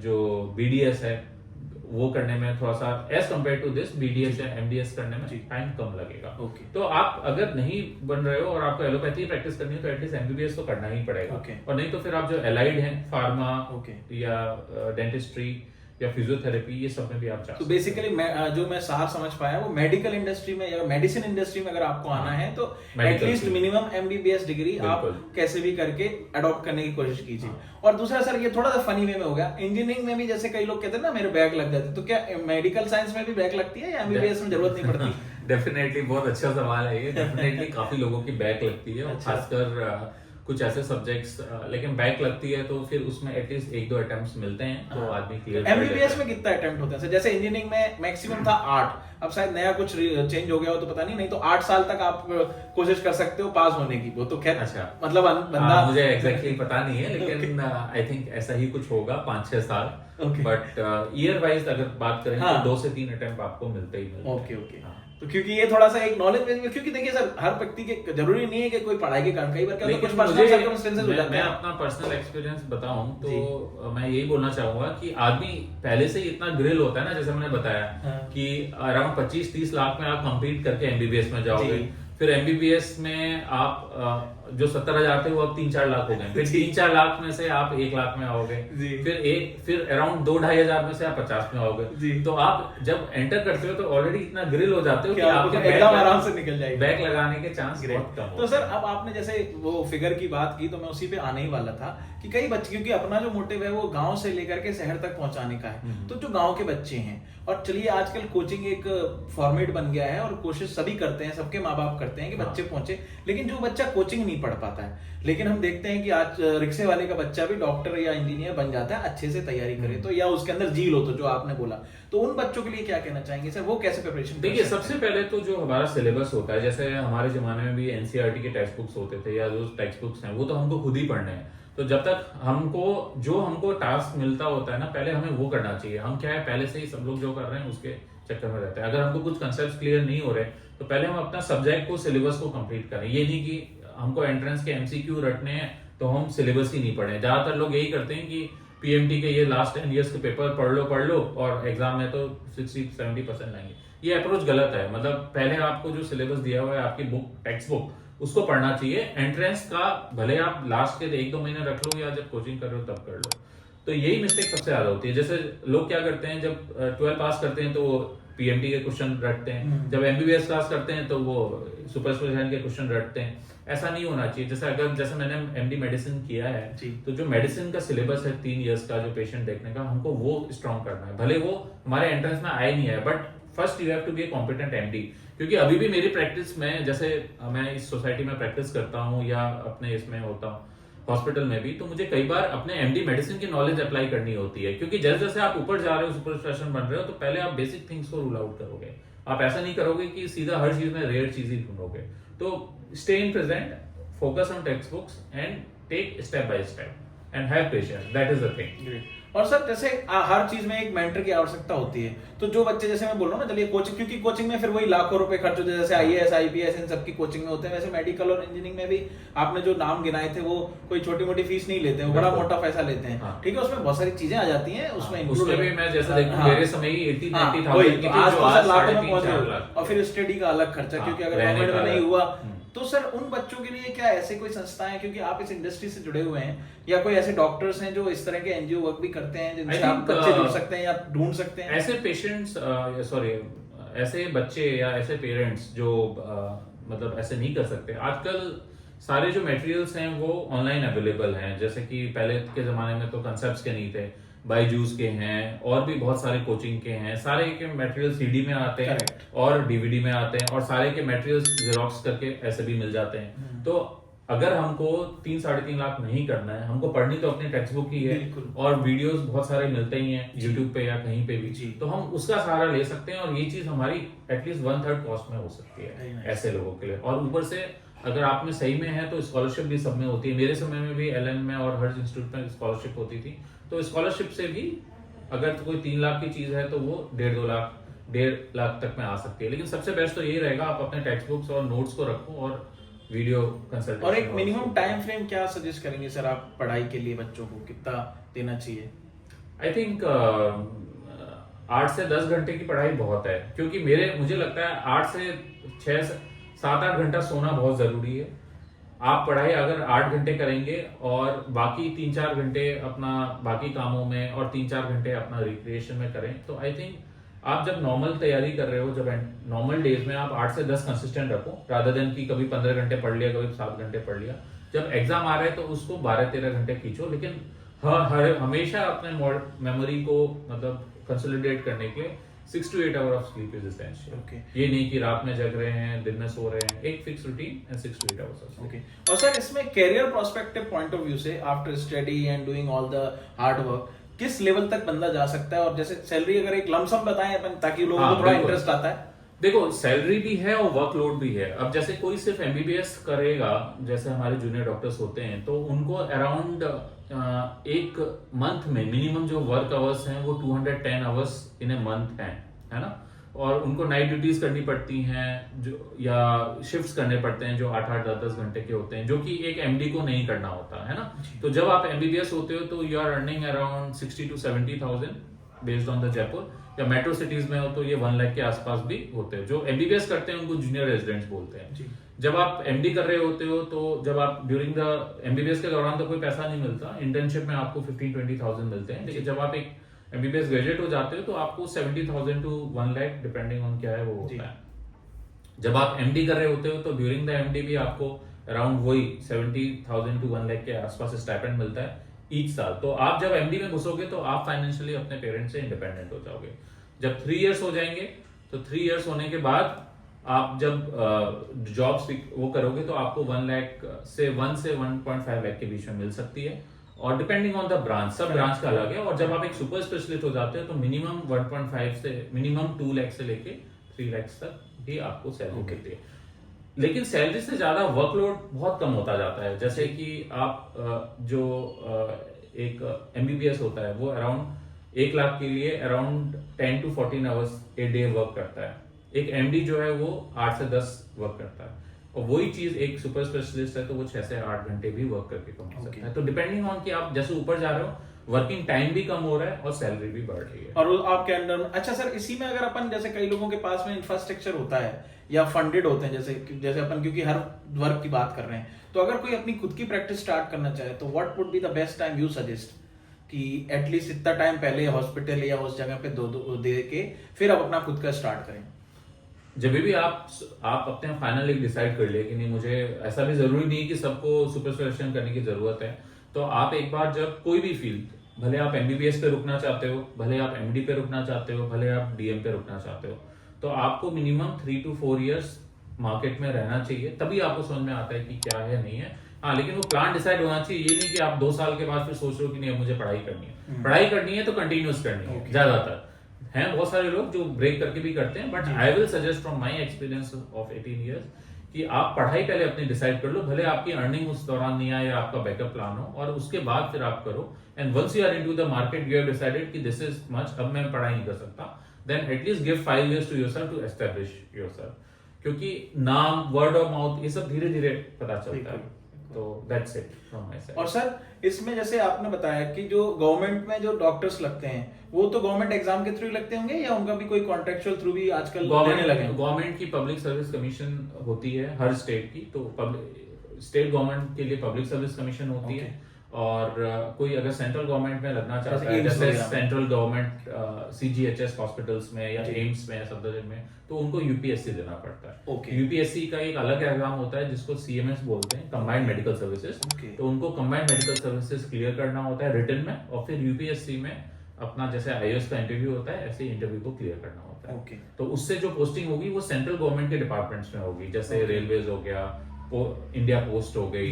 जो BDS है वो करने में थोड़ा सा, as compare to this BDS या MDS करने में टाइम कम लगेगा। तो आप अगर नहीं बन रहे हो और आपको एलोपैथी प्रैक्टिस करनी है तो एटलीस्ट MBBS तो करना ही पड़ेगा। और नहीं तो फिर आप जो एलाइड हैं, फार्मा या डेंटिस्ट्री या फिजियोथेरेपी, ये सब में भी आप तो बेसिकली जो मैं सार समझ पाया वो मेडिकल इंडस्ट्री में या मेडिसिन इंडस्ट्री में अगर आपको आना है तो एटलीस्ट मिनिमम MBBS डिग्री आप कैसे भी करके अडॉप्ट करने की कोशिश कीजिए। और दूसरा सर, ये थोड़ा सा फनी वे में हो गया, इंजीनियरिंग में भी जैसे कई लोग कहते हैं ना मेरे बैक लग जाते, तो क्या मेडिकल साइंस में भी बैक लगती है या MBBS में जरूरत नहीं पड़ती? डेफिनेटली, बहुत अच्छा सवाल है ये। डेफिनेटली काफी लोगों की बैक लगती है, खासकर कुछ ऐसे सब्जेक्ट्स, लेकिन बैक लगती है तो फिर उसमें एटलीस्ट 1-2 अटेम्प्ट्स मिलते हैं तो आदमी क्लियर कर लेता है। MBBS में कितना अटेम्प्ट होता है? जैसे इंजीनियरिंग में मैक्सिमम था 8, अब शायद नया कुछ चेंज हो गया हो तो पता नहीं तो 8 साल तक आप कोशिश कर सकते हो पास होने की। वो तो खैर अच्छा, मतलब बंदा मुझे एग्जैक्टली पता नहीं है, लेकिन आई थिंक ऐसा ही कुछ होगा, 5-6 साल। बट ईयर वाइज अगर बात करें तो 2 से 3 अटेम्प्ट आपको मिलते ही मिलते हैं। ओके। तो क्योंकि ये थोड़ा सा एक नॉलेज बेस, क्योंकि देखिए सर, हर व्यक्ति के जरूरी नहीं है कि कोई पढ़ाई के कारण, कई बार क्या होता है कुछ पर्सनल सर्कमस्टेंसेस हो जाते हैं। मैं अपना पर्सनल एक्सपीरियंस बताऊं तो मैं यही बोलना चाहूंगा कि आदमी पहले से ही इतना ग्रिल होता है ना, जैसे मैंने बताया कि अराउंड 25-30 लाख में आप कंप्लीट करके MBBS में जाओगे, फिर MBBS में आप जो 70,000 थे वो अब 3-4 लाख हो गए, फिर 3-4 लाख में से आप 1 लाख में आओगे, फिर अराउंड 2-2.5 हजार में से आप 50 में आओगे। तो आप जब एंटर करते हो तो ऑलरेडी इतना ग्रिल हो जाते हो कि आपके एकदम आराम से निकल जाएगा, बैक लगाने के चांस बहुत कम। तो सर अब आपने जैसे वो फिगर की बात की तो मैं उसी पे आने ही वाला था कि कई बच्चे, क्योंकि अपना जो मोटिव है वो गांव से लेकर के शहर तक पहुंचाने का है, तो जो गांव के बच्चे हैं, और चलिए आजकल कोचिंग एक फॉर्मेट बन गया है और कोशिश सभी करते हैं, सबके माँ बाप करते हैं कि बच्चे पहुंचे, लेकिन जो बच्चा कोचिंग नहीं पढ़ पाता है, लेकिन हम देखते हैं कि आज रिक्शे वाले का बच्चा भी डॉक्टर या इंजीनियर बन जाता है, अच्छे से तैयारी करे तो, या उसके अंदर जील हो तो, जो आपने बोला, तो उन बच्चों के लिए क्या कहना चाहेंगे सर, वो कैसे प्रिपरेशन? देखिए, सबसे पहले तो जो हमारा सिलेबस होता है, जैसे हमारे जमाने में भी NCERT के टेक्स्ट बुक्स होते थे या जो टेक्स्ट बुक्स हैं वो तो हमको खुद ही पढ़ने हैं। तो जब तक हमको टास्क मिलता होता है ना, पहले हमें वो करना चाहिए। हम क्या है, पहले से ही सब लोग जो कर रहे हैं उसके चक्कर में रहते हैं। अगर हमको कुछ कंसेप्ट क्लियर नहीं हो रहे तो पहले हम अपना सब्जेक्ट को, सिलेबस को कंप्लीट करें। ये नहीं कि हमको एंट्रेंस के MCQ रटने हैं तो हम सिलेबस ही नहीं पढ़े। ज्यादातर लोग यही करते हैं कि PMT के ये लास्ट 10 ईयर्स के पेपर पढ़ लो और एग्जाम में तो 60-70% लाएंगे। ये अप्रोच गलत है। मतलब पहले आपको जो सिलेबस दिया हुआ है, आपकी बुक, टेक्स्ट बुक, उसको पढ़ना चाहिए। एंट्रेंस का भले आप लास्ट के 1-2 महीने रख लो या जब कोचिंग कर रहे हो तब कर लो। तो यही मिस्टेक सबसे ज्यादा होती है। जैसे लोग क्या करते हैं, जब 12 पास करते हैं तो वो PMT के क्वेश्चन रटते हैं, जब MBBS पास करते हैं तो वो सुपर स्पेशलिटी के क्वेश्चन रटते हैं। ऐसा नहीं होना चाहिए। जैसे मैंने MD मेडिसिन किया है, तो जो मेडिसिन का सिलेबस है 3 इयर्स का, जो पेशेंट देखने का, हमको वो स्ट्रॉन्ग करना है। भले वो हमारे एंट्रेंस में आए नहीं है, but first you have to be a competent MD। क्योंकि अभी भी मेरी प्रैक्टिस में, जैसे मैं इस सोसाइटी में प्रैक्टिस करता हूँ या अपने इसमें होता हूँ हॉस्पिटल में भी, तो मुझे कई बार अपने MD मेडिसिन की नॉलेज अप्लाई करनी होती है। क्योंकि जैसे जैसे आप ऊपर जा रहे हो, सुपर स्पेशलिस्ट बन रहे हो, तो पहले आप बेसिक थिंग्स को रूल आउट करोगे। आप ऐसा नहीं करोगे कि सीधा हर चीज में रेयर चीज ही ढूंढोगे। तो stay in present, focus on textbooks and take step by step and have patience. That is the thing. और सर जैसे हर चीज में एक मेंटर की आवश्यकता होती है, तो जो बच्चे, जैसे मैं बोल रहा हूँ ना, चलिए कोचिंग, क्योंकि कोचिंग में फिर वही लाखों रुपए खर्च होते हैं, जैसे IAS IPS इन सबकी कोचिंग में होते हैं, वैसे मेडिकल और इंजीनियरिंग में भी आपने जो नाम गिनाए थे वो कोई छोटी मोटी फीस नहीं लेते हैं, वो बड़ा मोटा पैसा लेते हैं। ठीक है, उसमें बहुत सारी चीजें आ जाती हैं, उसमें भी मैं जैसे देखूं मेरे समय ही 80-90,000 की थी, जो आज लाखों में पहुंच गई। और फिर स्टडी का अलग खर्चा, क्योंकि अगर गवर्नमेंट में नहीं हुआ तो सर उन बच्चों के लिए क्या ऐसे कोई संस्थाएं, क्योंकि आप इस इंडस्ट्री से जुड़े हुए हैं, या कोई ऐसे डॉक्टर्स हैं जो इस तरह के NGO वर्क भी करते हैं जिनसे आप बच्चे जुड़ सकते हैं या ढूंढ सकते हैं? ऐसे पेशेंट्स, ऐसे बच्चे या ऐसे पेरेंट्स जो मतलब ऐसे नहीं कर सकते, आजकल सारे जो मटेरियल्स हैं वो ऑनलाइन अवेलेबल हैं। जैसे कि पहले के जमाने में तो कंसेप्ट्स के नहीं थे, बायजूस के हैं और भी बहुत सारे कोचिंग के हैं। सारे के मटेरियल CD में आते हैं और DVD में आते हैं, और सारे के मटेरियल्स जेरोक्स करके ऐसे भी मिल जाते हैं। तो अगर हमको 3-3.5 लाख नहीं करना है, हमको पढ़नी तो अपनी टेक्स्ट बुक ही है, और वीडियोस बहुत सारे मिलते ही हैं YouTube पे या कहीं पे भी, तो हम उसका सहारा ले सकते हैं। और ये चीज हमारी एटलीस्ट 1/3 कॉस्ट में हो सकती है ऐसे लोगों के लिए। और ऊपर से अगर आप में सही में है तो स्कॉलरशिप भी सब में होती है। मेरे समय में भी LN में और हर इंस्टीट्यूट में स्कॉलरशिप होती थी, तो स्कॉलरशिप से भी अगर तो कोई 3 लाख की चीज है तो वो 1.5 लाख तक में आ सकती है। लेकिन सबसे बेस्ट तो यही रहेगा, आप अपने टेक्स्ट बुक्स और नोट्स को रखो और वीडियो कंसल्टेशन। और एक मिनिमम टाइम फ्रेम क्या सजेस्ट करेंगे सर आप पढ़ाई के लिए, बच्चों को कितना देना चाहिए? आई थिंक 8 से 10 घंटे की पढ़ाई बहुत है, क्योंकि मुझे लगता है 8 से 7-8 घंटा सोना बहुत जरूरी है। आप पढ़ाई अगर 8 घंटे करेंगे और बाकी 3-4 घंटे अपना बाकी कामों में और 3-4 घंटे अपना रिक्रिएशन में करें, तो आई थिंक आप जब नॉर्मल तैयारी कर रहे हो, जब नॉर्मल डेज में आप 8 से 10 कंसिस्टेंट रखो, रादर देन की कभी 15 घंटे पढ़ लिया, कभी 7 घंटे पढ़ लिया। जब एग्जाम आ रहा है तो उसको 12-13 घंटे खींचो, लेकिन हमेशा अपने मेमोरी को मतलब कंसोलिडेट करने के लिए 6 to 8 hour of sleep is essential. Okay. ये नहीं कि रात में जग रहे हैं, दिन में सो रहे हैं, एक fix routine and 6 to 8 hours of okay. और सर इसमें career prospective point of view से after study and doing all the hard work किस लेवल तक बंदा जा सकता है? और जैसे सैलरी अगर एक लमसम बताएं अपन, ताकि लोगों को थोड़ा इंटरेस्ट आता है। देखो, सैलरी भी है और वर्कलोड भी है। अब जैसे कोई सिर्फ एमबीबीएस करेगा, जैसे हमारे जूनियर डॉक्टर्स होते हैं, तो उनको अराउंड एक मंथ में मिनिमम जो वर्क आवर्स हैं वो 210 आवर्स इन ए मंथ है ना। और उनको नाइट ड्यूटीज करनी पड़ती हैं, जो या शिफ्ट्स करने पड़ते हैं जो 8-8, 10-10 घंटे के होते हैं, जो कि एक एमडी को नहीं करना होता है ना। तो जब आप एमबीबीएस होते हो तो you are earning around 60 to 70,000 based on the Jaipur, या मेट्रो सिटीज में हो तो ये 1 लाख के आसपास भी होते हैं। जो एमबीबीएस करते हैं उनको जूनियर रेजिडेंट्स बोलते हैं। जब आप एमडी कर रहे होते हो तो जब आप ड्यूरिंग द एमबीबीएस के दौरान तो कोई पैसा नहीं मिलता, इंटर्नशिप में आपको 15-20,000 मिलते हैं। लेकिन जब आप एक एमबीबीएस ग्रेजुएट हो जाते हो तो आपको 70,000 to 1 लाख डिपेंडिंग ऑन क्या है वो होता है। जब आप एमडी कर रहे होते हो तो ड्यूरिंग द एमडी भी आपको अराउंड वही 70,000 to 1 लाख के आसपास स्टाइपेंड मिलता है ईच साल। तो आप जब एमडी में घुसोगे तो आप फाइनेंशियली अपने पेरेंट्स से इंडिपेंडेंट हो जाओगे। जब 3 इयर्स हो जाएंगे तो 3 इयर्स होने के बाद आप जब जॉब वो करोगे तो आपको 1 लाख से 1 से 1.5 लाख के बीच में मिल सकती है, और डिपेंडिंग ऑन द ब्रांच, सब ब्रांच का अलग है। और जब आप एक सुपर स्पेशलिस्ट हो जाते हो तो मिनिमम 1.5 से मिनिमम 2 लाख से लेके 3 लाख तक भी आपको सैलरी मिलती है। लेकिन सैलरी से ज्यादा वर्कलोड बहुत कम होता जाता है। जैसे कि आप जो एक एमबीबीएस होता है वो अराउंड 1 लाख के लिए around 10 to 14 hours a day work करता है। एक एमडी जो है वो 8 से 10 वर्क करता है, और वही चीज एक सुपर स्पेशलिस्ट है तो वो 6 से 8 घंटे भी वर्क करके कमा सकता है। तो डिपेंडिंग ऑन कि आप जैसे ऊपर जा रहे हो, वर्किंग टाइम भी कम हो रहा है और सैलरी भी बढ़ रही है। और वो आपके अंडर में। अच्छा सर, इसी में अगर अपन, जैसे कई लोगों के पास में इंफ्रास्ट्रक्चर होता है या फंडेड होते हैं, जैसे अपन क्योंकि हर वर्क की बात कर रहे हैं, तो अगर कोई अपनी खुद की प्रैक्टिस स्टार्ट करना चाहे तो what would be the best time you suggest कि एटलीस्ट इतना टाइम पहले हॉस्पिटल या उस जगह पे दे के फिर आप अपना खुद का स्टार्ट करें? जब भी आप अपने फाइनल एक डिसाइड कर लिए कि नहीं, मुझे ऐसा भी जरूरी नहीं कि सबको सुपर स्पेशलाइजेशन करने की जरूरत है, तो आप एक बार जब कोई भी फील्ड, भले आप एमबीबीएस पे रुकना चाहते हो, भले आप एमडी पे रुकना चाहते हो, भले आप डीएम पे रुकना चाहते हो, तो आपको मिनिमम 3 to 4 इयर्स मार्केट में रहना चाहिए, तभी आपको समझ में आता है कि क्या है नहीं है। हाँ, लेकिन वो प्लान डिसाइड होना चाहिए। ये नहीं कि आप 2 साल के बाद फिर सोच रहे हो कि नहीं अब मुझे पढ़ाई करनी है। पढ़ाई करनी है तो कंटिन्यूस करनी है। ज्यादातर हैं बहुत सारे लोग जो ब्रेक करके भी करते हैं, but I will suggest from my experience of 18 years कि आप पढ़ाई पहले अपनी डिसाइड कर लो, भले आपकी अर्निंग उस दौरान नहीं आए या आपका बैकअप प्लान हो, और उसके बाद फिर आप करो। And once you are into the market, you have decided कि दिस इज मच, अब मैं पढ़ाई नहीं कर सकता, then at least give 5 years to yourself to establish yourself, क्योंकि नाम, वर्ड ऑफ माउथ, ये सब धीरे धीरे पता चलता है। तो that's it from my side. और सर इसमें जैसे आपने बताया कि जो गवर्नमेंट में जो डॉक्टर्स लगते हैं वो तो गवर्नमेंट एग्जाम के थ्रू लगते होंगे, या उनका भी कोई कॉन्ट्रेक्चुअल थ्रू भी आजकल लेने लगे हैं? गवर्नमेंट की पब्लिक सर्विस कमीशन होती है हर स्टेट की, तो स्टेट गवर्नमेंट के लिए पब्लिक सर्विस कमीशन होती है। और कोई अगर सेंट्रल गवर्नमेंट में लगना चाहता है, जैसे सेंट्रल गवर्नमेंट सीजीएचएस हॉस्पिटल्स में या एम्स में या सफदरजंग में, तो उनको यूपीएससी देना पड़ता है। यूपीएससी का एक अलग एग्जाम होता है जिसको सीएमएस बोलते हैं, कंबाइंड मेडिकल सर्विसेज। तो उनको कंबाइंड मेडिकल सर्विसेज क्लियर करना होता है रिटन में, और फिर यूपीएससी में अपना जैसे आईएएस का इंटरव्यू होता है, ऐसे इंटरव्यू को क्लियर करना होता है। तो उससे जो पोस्टिंग होगी वो सेंट्रल गवर्नमेंट के डिपार्टमेंट्स में होगी, जैसे रेलवेज हो गया, इंडिया पोस्ट हो गई,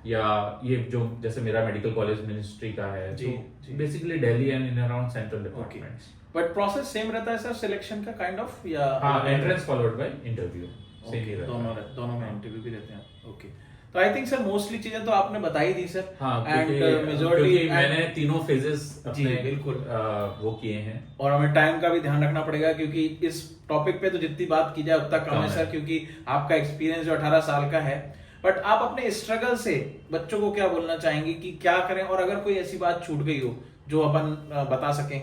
या ये जो जैसे मेरा मेडिकल कॉलेज मिनिस्ट्री का है, तो basically Delhi and in around central departments. But process same रहता है सर सिलेक्शन का काइंड ऑफ, या हाँ, entrance followed by interview, same ही रहता है। दोनों में इंटरव्यू भी रहते हैं। ओके, तो आई थिंक सर मोस्टली चीजें तो आपने बता ही दी सर। हाँ, एंड क्योंकि मेजॉरिटी मैंने तीनों फेजेस जी अपने बिल्कुल वो किए हैं। और हमें टाइम का भी ध्यान रखना पड़ेगा क्योंकि इस टॉपिक पे तो जितनी बात की जाए उतना कम कम है है। सर, क्योंकि आपका एक्सपीरियंस जो 18 साल का है। बट आप अपने स्ट्रगल से बच्चों को क्या बोलना चाहेंगे कि क्या करें, और अगर कोई ऐसी बात छूट गई हो जो अपन बता सकें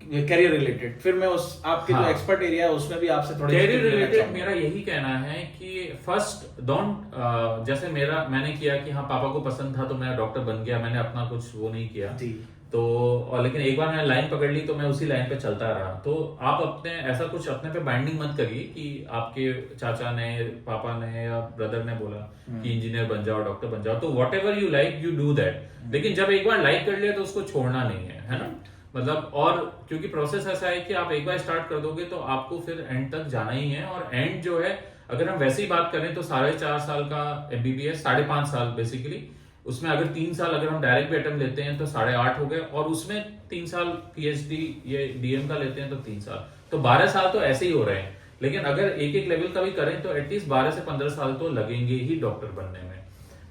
कैरियर रिलेटेड, फिर मैं उस आपके जो हाँ। एक्सपर्ट एरिया है उसमें भी आपसे थोड़ी कैरियर tip लेना रिलेटेड चाहूंगा। मेरा यही कहना है कि फर्स्ट डोंट, जैसे मैंने किया कि हाँ पापा को पसंद था तो मैं डॉक्टर बन गया, मैंने अपना कुछ वो नहीं किया जी तो, और लेकिन एक बार मैंने लाइन पकड़ ली तो मैं उसी लाइन पे चलता रहा। तो आप अपने ऐसा कुछ अपने पे बाइंडिंग मत करिए कि आपके चाचा ने, पापा ने या ब्रदर ने बोला कि इंजीनियर बन जाओ, डॉक्टर बन जाओ, तो what ever you like you do that. लेकिन जब एक बार लाइक कर लिया तो उसको छोड़ना नहीं है ना, मतलब। और क्योंकि प्रोसेस ऐसा है कि आप एक बार स्टार्ट कर दोगे तो आपको फिर एंड तक जाना ही है। और एंड जो है, अगर हम वैसे ही बात करें तो 4.5 साल का MBBS, 5.5 साल बेसिकली, उसमें अगर 3 साल अगर हम डायरेक्ट भी अटेम्प्ट लेते हैं तो 8.5 हो गए, और उसमें 3 साल PhD ये DM का लेते हैं तो 3 साल, तो 12 साल तो ऐसे ही हो रहे हैं। लेकिन अगर एक एक लेवल का भी करें तो एटलीस्ट 12 से 15 साल तो लगेंगे ही डॉक्टर बनने में।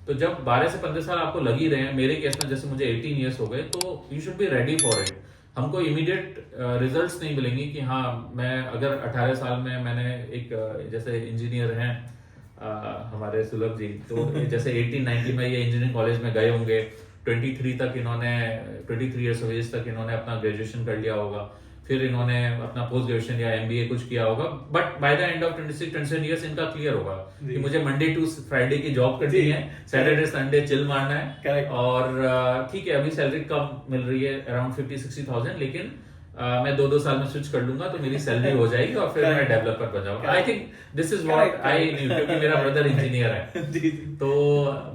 तो जब 12 से 15 साल आपको लग ही रहे हैं, मेरे केस में जैसे मुझे 18 ईयर्स हो गए, तो you should be ready for it. हमको इमीडिएट रिजल्ट्स नहीं मिलेंगे कि हाँ मैं अगर 18 साल में मैंने एक जैसे इंजीनियर हैं हमारे सुलभ जी, तो जैसे 1890 में ये इंजीनियरिंग कॉलेज में गए होंगे, 23 तक इन्होंने 23 ईयर्स ऑफ एज तक इन्होंने अपना ग्रेजुएशन कर लिया होगा, फिर इन्होंने अपना पोस्ट ग्रेजुएशन या MBA कुछ किया होगा, but by the end of 26-27 years इनका क्लियर होगा कि मुझे मंडे टू फ्राइडे की जॉब करनी है, सैटरडे संडे चिल मारना है, और ठीक है अभी सैलरी कम मिल रही है अराउंड 50-60,000, लेकिन मैं 2-2 साल में स्विच कर लूंगा तो मेरी सैलरी हो जाएगी और फिर मैं डेवलपर बन जाऊंगा। I think this is what I knew, क्योंकि मेरा ब्रदर इंजीनियर है। तो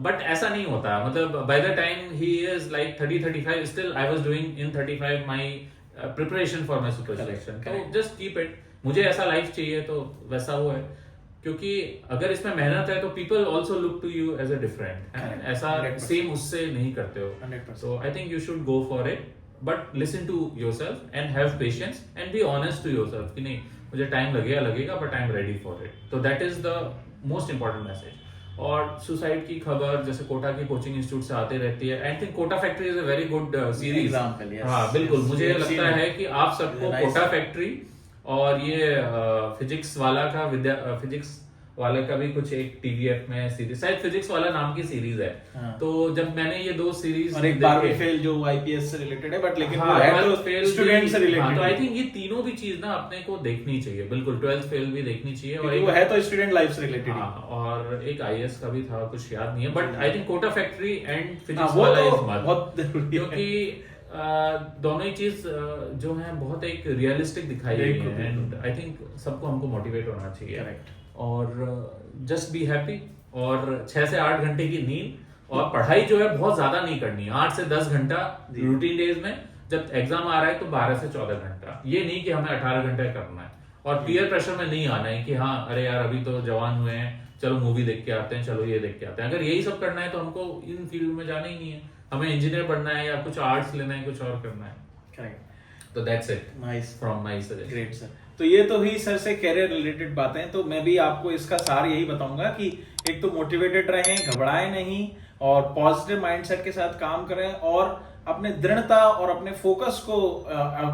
बट ऐसा नहीं होता, मतलब by the time he is like 30-35, still I was doing in 35 my preparation for my super selection. तो जस्ट कीप इट, मुझे ऐसा लाइफ चाहिए तो वैसा वो है, क्योंकि अगर इसमें मेहनत है तो people also look to you as a different, ऐसा सेम उससे नहीं करते हो। So I think you should go for it, but listen to yourself and have patience and be honest to yourself कि नहीं मुझे टाइम लगेगा but I am ready for it. तो that is the most important message. और suicide की खबर जैसे कोटा की कोचिंग इंस्टीट्यूट से आती रहती है, I think Kota Factory is a very good series. हाँ बिल्कुल, मुझे लगता है कि आप सबको कोटा फैक्ट्री और ये फिजिक्स वाला का फिजिक्स वाले का भी कुछ एक TVF में सीरीज, शायद फिजिक्स वाला नाम की सीरीज है। हाँ। तो जब मैंने ये 2 सीरीज और एक बारहवीं फेल जो IPS से रिलेटेड है, बट लेकिन हाँ, वो है तो फेल स्टूडेंट से रिलेटेड। तो आई थिंक ये तीनों भी चीज ना अपने को देखनी चाहिए, बिल्कुल 12th फेल भी देखनी चाहिए, और वो है तो स्टूडेंट लाइफ से रिलेटेड। हाँ, और एक IAS का भी था, कुछ याद नहीं है, but I think Kota Factory and physics वो वाला तो इज मस्ट, बहुत जरूरी है। क्योंकि दोनों ही चीज जो है बहुत एक रियलिस्टिक दिखाई गई है, एंड आई थिंक सबको हमको मोटिवेट होना चाहिए, और जस्ट बी हैप्पी, और 6 से 8 घंटे की नींद, और पढ़ाई जो है बहुत ज्यादा नहीं करनी है, 8 से 10 घंटा रूटीन डेज में। जब एग्जाम आ रहा है तो 12 से 14 घंटा, ये नहीं कि हमें 18 घंटे करना है। और पीयर प्रेशर में नहीं आना है कि हाँ अरे यार अभी तो जवान हुए हैं, चलो मूवी देख के आते हैं, चलो ये देख के आते हैं। अगर यही सब करना है तो हमको इन फील्ड में जाना ही नहीं है, हमें इंजीनियर बनना है या कुछ आर्ट्स लेना है, कुछ और करना है। करेक्ट। तो that's it nice from my suggestion. Great sir. तो ये तो ही सर से कैरियर रिलेटेड बातें, तो मैं भी आपको इसका सार यही बताऊंगा कि एक तो मोटिवेटेड रहें, घबराएं नहीं, और पॉजिटिव माइंडसेट के साथ काम करें, और अपने दृढ़ता और अपने फोकस को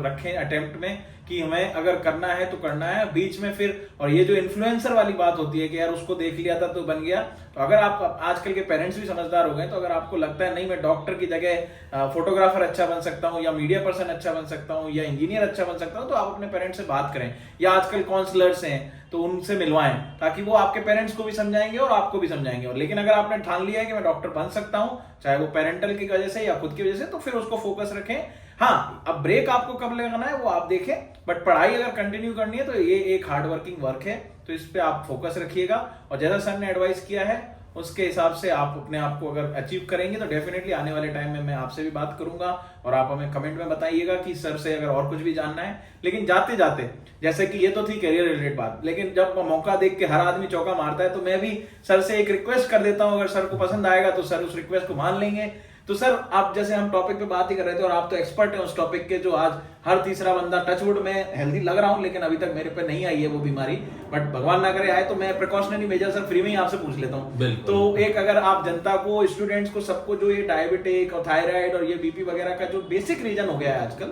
रखें अटेम्प्ट में कि हमें अगर करना है तो करना है। बीच में फिर, और ये जो इन्फ्लुएंसर वाली बात होती है कि यार उसको देख लिया था तो बन गया, तो अगर आप आजकल के पेरेंट्स भी समझदार हो गए, तो अगर आपको लगता है नहीं मैं डॉक्टर की जगह फोटोग्राफर अच्छा बन सकता हूँ, या मीडिया पर्सन अच्छा बन सकता हूँ, या इंजीनियर अच्छा बन सकता हूँ, तो आप अपने पेरेंट्स से बात करें, या आजकल काउंसलर्स हैं तो उनसे मिलवाएं, ताकि वो आपके पेरेंट्स को भी समझाएंगे और आपको भी समझाएंगे। और लेकिन अगर आपने ठान लिया है कि मैं डॉक्टर बन सकता हूं, चाहे वो पेरेंटल की वजह से या खुद की वजह से, तो फिर उसको फोकस रखें। हाँ, अब ब्रेक आपको कब लगाना है वो आप देखें, बट पढ़ाई अगर कंटिन्यू करनी है तो ये एक हार्ड वर्किंग वर्क है, तो इस पे आप फोकस रखिएगा। और जैसा सर ने एडवाइस किया है उसके हिसाब से आप अपने आप को अगर अचीव करेंगे तो डेफिनेटली आने वाले टाइम में मैं आपसे भी बात करूंगा, और आप हमें कमेंट में बताइएगा कि सर से अगर और कुछ भी जानना है। लेकिन जाते जाते, जैसे कि ये तो थी करियर रिलेटेड बात, लेकिन जब मौका देख के हर आदमी चौका मारता है, तो मैं भी सर से एक रिक्वेस्ट कर देता हूं, अगर सर को पसंद आएगा तो सर उस रिक्वेस्ट को मान लेंगे, तो सर आप जैसे हम टॉपिक पे बात ही कर रहे थे और आप तो एक्सपर्ट हैं उस टॉपिक के, जो आज हर तीसरा बंदा, टचवुड में हेल्दी लग रहा हूं लेकिन अभी तक मेरे पे नहीं आई है वो बीमारी, बट भगवान ना करे आए तो मैं प्रिकॉशनरी मेजर सर फ्री में ही आपसे पूछ लेता हूँ। बिल्कुल। तो एक अगर आप जनता को, स्टूडेंट्स को, सबको जो ये डायबिटिक और थायराइड और ये बीपी वगैरह का जो बेसिक रीजन हो गया है आजकल,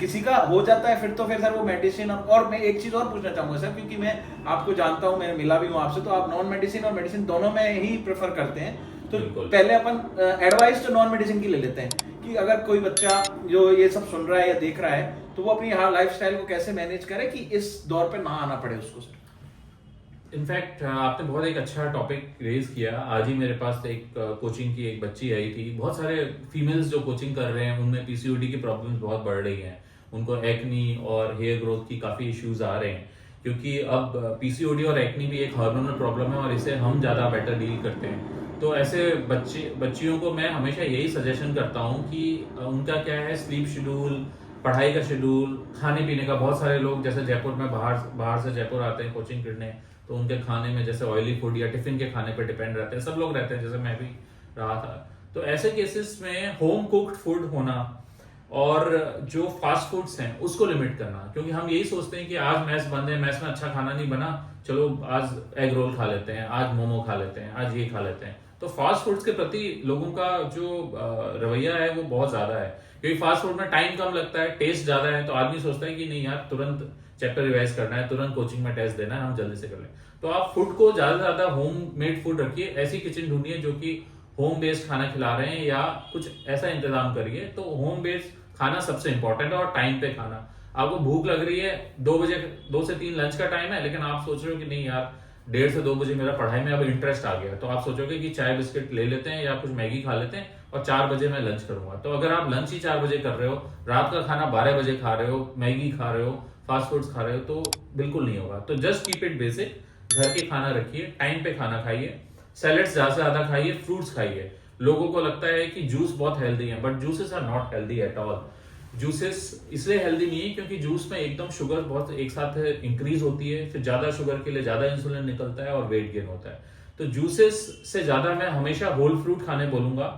किसी का हो जाता है फिर सर वो मेडिसिन, और मैं एक चीज और पूछना चाहूंगा सर, क्योंकि मैं आपको जानता हूं, मैं मिला भी हूं आपसे, तो आप नॉन मेडिसिन और मेडिसिन दोनों में ही प्रेफर करते हैं। तो पहले अपन एडवाइस तो नॉन मेडिसिन की ले लेते हैं कि अगर कोई बच्चा जो ये सब सुन रहा है या देख रहा है तो वो अपनी लाइफस्टाइल को कैसे मैनेज करे कि इस दौर पे ना आना पड़े उसको सर। इनफैक्ट आपने बहुत एक अच्छा टॉपिक रेज किया। आज ही मेरे पास एक कोचिंग की एक बच्ची आई थी। बहुत सारे फीमेल्स जो कोचिंग कर रहे हैं उनमें पीसीओडी की प्रॉब्लम्स बहुत बढ़ रही हैं, उनको एक्नी और हेयर ग्रोथ की काफी इश्यूज आ रहे हैं, क्योंकि अब पीसीओडी और एक्नी भी एक हार्मोनल प्रॉब्लम है और इसे हम ज्यादा बेटर डील करते हैं। तो ऐसे बच्चियों को मैं हमेशा यही सजेशन करता हूँ कि उनका क्या है, स्लीप शेड्यूल, पढ़ाई का शेड्यूल, खाने पीने का। बहुत सारे लोग जैसे जयपुर में बाहर से जयपुर आते हैं कोचिंग करने, तो उनके खाने में जैसे ऑयली फूड या टिफिन के खाने पे डिपेंड रहते हैं, सब लोग रहते हैं, जैसे मैं भी रहा था। तो ऐसे केसेस में होम कुक्ड फूड होना और जो फास्ट फूड्स हैं उसको लिमिट करना, क्योंकि हम यही सोचते हैं कि आज मैस बंद है, मैस में अच्छा खाना नहीं बना, चलो आज एग रोल खा लेते हैं, आज मोमो खा लेते हैं, आज ये खा लेते हैं। तो फास्ट फूड्स के प्रति लोगों का जो रवैया है वो बहुत ज्यादा है, क्योंकि फास्ट फूड में टाइम कम लगता है, टेस्ट ज्यादा है, तो आदमी सोचता है कि नहीं यार तुरंत चैप्टर रिवाइज करना है, तुरंत कोचिंग में टेस्ट देना है, हम जल्दी से कर लें। तो आप फूड को ज्यादा से ज्यादा होम मेड फूड रखिए, ऐसी किचन ढूंढिए जो कि होम बेस्ड खाना खिला रहे हैं या कुछ ऐसा इंतजाम करिए। तो होम बेस्ड खाना सबसे इंपॉर्टेंट है, और टाइम पे खाना। आपको भूख लग रही है, 2 से 3 लंच का टाइम है, लेकिन आप सोच रहे हो कि नहीं यार 1:30 से 2 बजे मेरा पढ़ाई में अब इंटरेस्ट आ गया, तो आप सोचोगे कि चाय बिस्किट ले लेते हैं या कुछ मैगी खा लेते हैं और 4 बजे मैं लंच करूंगा। तो अगर आप लंच ही 4 बजे कर रहे हो, रात का खाना 12 बजे खा रहे हो, मैगी खा रहे हो, फास्ट फूड्स खा रहे हो, तो बिल्कुल नहीं होगा। तो जस्ट कीप इट बेसिक, घर के खाना रखिए, टाइम पे खाना खाइए, सैलेड्स ज्यादा से ज्यादा खाइए, फ्रूट्स खाइए। लोगों को लगता है कि जूस बहुत हेल्दी है, but juices are not healthy at all. Juices इसलिए हेल्दी नहीं है क्योंकि जूस में एकदम शुगर बहुत एक साथ इंक्रीज होती है, फिर ज्यादा शुगर के लिए ज्यादा इंसुलिन निकलता है और वेट गेन होता है। तो जूसेस से ज्यादा मैं हमेशा होल फ्रूट खाने बोलूंगा।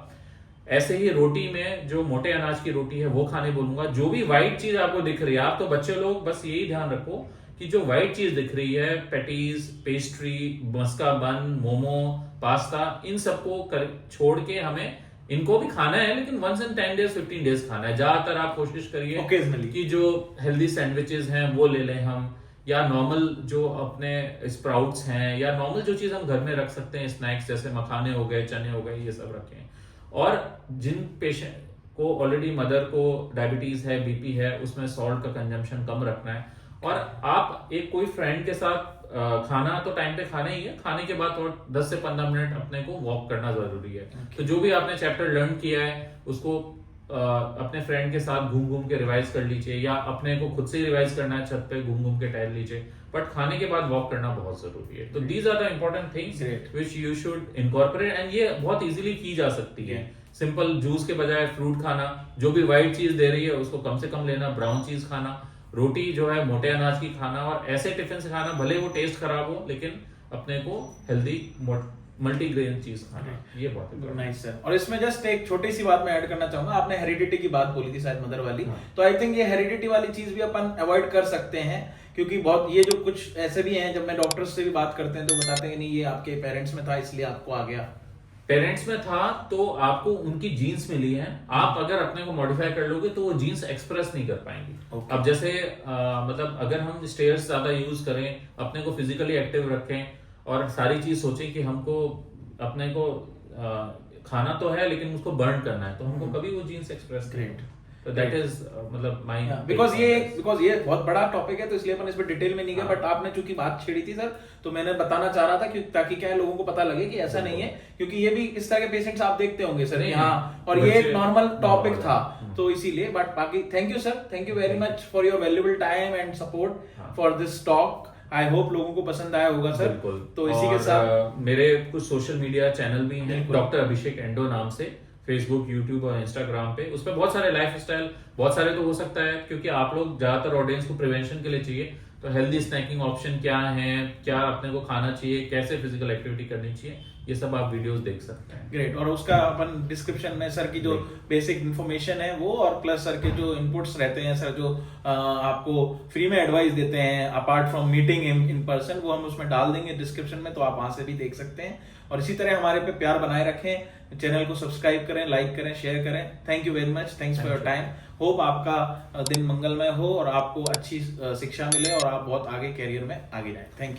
ऐसे ही रोटी में जो मोटे अनाज की रोटी है वो खाने बोलूंगा। जो भी व्हाइट चीज आपको दिख रही है, आप तो बच्चे लोग बस यही ध्यान रखो कि जो व्हाइट चीज दिख रही है, पैटीज, पेस्ट्री, मस्का बन, मोमो, पास्ता, इन सबको छोड़ के हमें इनको भी खाना है, लेकिन वंस इन 10 डेज 15 डेज खाना है। ज्यादातर आप कोशिश करिए ओकेजनली कि जो हेल्दी सैंडविचेस हैं वो ले लें हम, या नॉर्मल जो अपने स्प्राउट्स हैं, या नॉर्मल जो चीज हम घर में रख सकते हैं, स्नैक्स जैसे मखाने हो गए, चने हो गए, ये सब रखें। और जिन पेशेंट को ऑलरेडी, मदर को डायबिटीज है, बीपी है, उसमें सॉल्ट का कंजम्पशन कम रखना है। और आप एक कोई फ्रेंड के साथ खाना तो टाइम पे खाना ही है, खाने के बाद और 10 से 15 मिनट अपने को वॉक करना जरूरी है। तो जो भी आपने चैप्टर लर्न किया है उसको अपने फ्रेंड के साथ घूम घूम के रिवाइज कर लीजिए, या अपने को खुद से रिवाइज करना है, छत पे घूम घूम के टहल लीजिए, बट खाने के बाद वॉक करना बहुत जरूरी है। तो these are the important things which you should incorporate, and ये बहुत इजीली की जा सकती है। सिंपल जूस के बजाय फ्रूट खाना, जो भी व्हाइट चीज दे रही है उसको कम से कम लेना, ब्राउन चीज खाना, रोटी जो है मोटे अनाज की खाना, और ऐसे टिफिन से खाना भले वो टेस्ट खराब हो लेकिन अपने को हेल्दी मल्टीग्रेन चीज खाना, ये बहुत नाइस सर। और इसमें जस्ट एक छोटी सी बात मैं ऐड करना चाहूंगा, आपने हेरिडिटी की बात बोली थी शायद मदर वाली, तो आई थिंक ये हेरिडिटी वाली चीज भी अपन अवॉइड कर सकते हैं, क्योंकि बहुत ये जो कुछ ऐसे भी हैं, जब मैं डॉक्टर्स से भी बात करते हैं तो बताते हैं नहीं ये आपके पेरेंट्स में था इसलिए आपको आ गया। पेरेंट्स में था तो आपको उनकी जीन्स मिली है, आप अगर अपने को मॉडिफाई कर लोगे तो वो जीन्स एक्सप्रेस नहीं कर पाएंगी। अब जैसे मतलब अगर हम स्टेयर्स ज्यादा यूज करें, अपने को फिजिकली एक्टिव रखें और सारी चीज सोचें कि हमको अपने को खाना तो है लेकिन उसको बर्न करना है, तो हमको कभी वो जीन्स एक्सप्रेस ग्रेट। तो दैट इज मतलब माय, बिकॉज ये बहुत बड़ा टॉपिक है तो इसलिए अपन इस पर डिटेल में नहीं गए, बट आपने चूंकि बात छेड़ी थी सर तो मैंने बताना चाह रहा था कि ताकि क्या है लोगों को पता लगे कि ऐसा नहीं है, क्योंकि ये भी इस तरह के पेशेंट्स आप देखते होंगे सर हाँ, और ये एक नॉर्मल टॉपिक था तो इसीलिए। बट बाकी thank you sir, thank you very much for your valuable time and support for this talk. I hope लोगों को पसंद आया होगा सर। तो इसी के साथ मेरे कुछ सोशल मीडिया चैनल भी हैं, डॉक्टर अभिषेक एंडो नाम से, फेसबुक, यूट्यूब और इंस्टाग्राम पे। उसपे बहुत सारे लाइफ स्टाइल, बहुत सारे तो हो सकता है क्योंकि आप लोग ज्यादातर ऑडियंस को प्रिवेंशन के लिए चाहिए, तो हेल्दी स्नैकिंग ऑप्शन क्या है, क्या अपने को खाना चाहिए, कैसे फिजिकल एक्टिविटी करनी चाहिए, ये सब आप वीडियोस देख सकते हैं। ग्रेट। और उसका अपन डिस्क्रिप्शन में सर की जो बेसिक इन्फॉर्मेशन है वो, और प्लस सर के जो इनपुट्स रहते हैं सर, जो आपको फ्री में एडवाइस देते हैं apart from meeting in person, वो हम उसमें डाल देंगे डिस्क्रिप्शन में, तो आप वहां से भी देख सकते हैं। और इसी तरह हमारे पे प्यार बनाए रखें, चैनल को सब्सक्राइब करें, लाइक करें, शेयर करें। Thank you very much, thanks for your time. Hope आपका दिन मंगलमय हो और आपको अच्छी शिक्षा मिले और आप बहुत आगे कैरियर में आगे जाए। Thank you.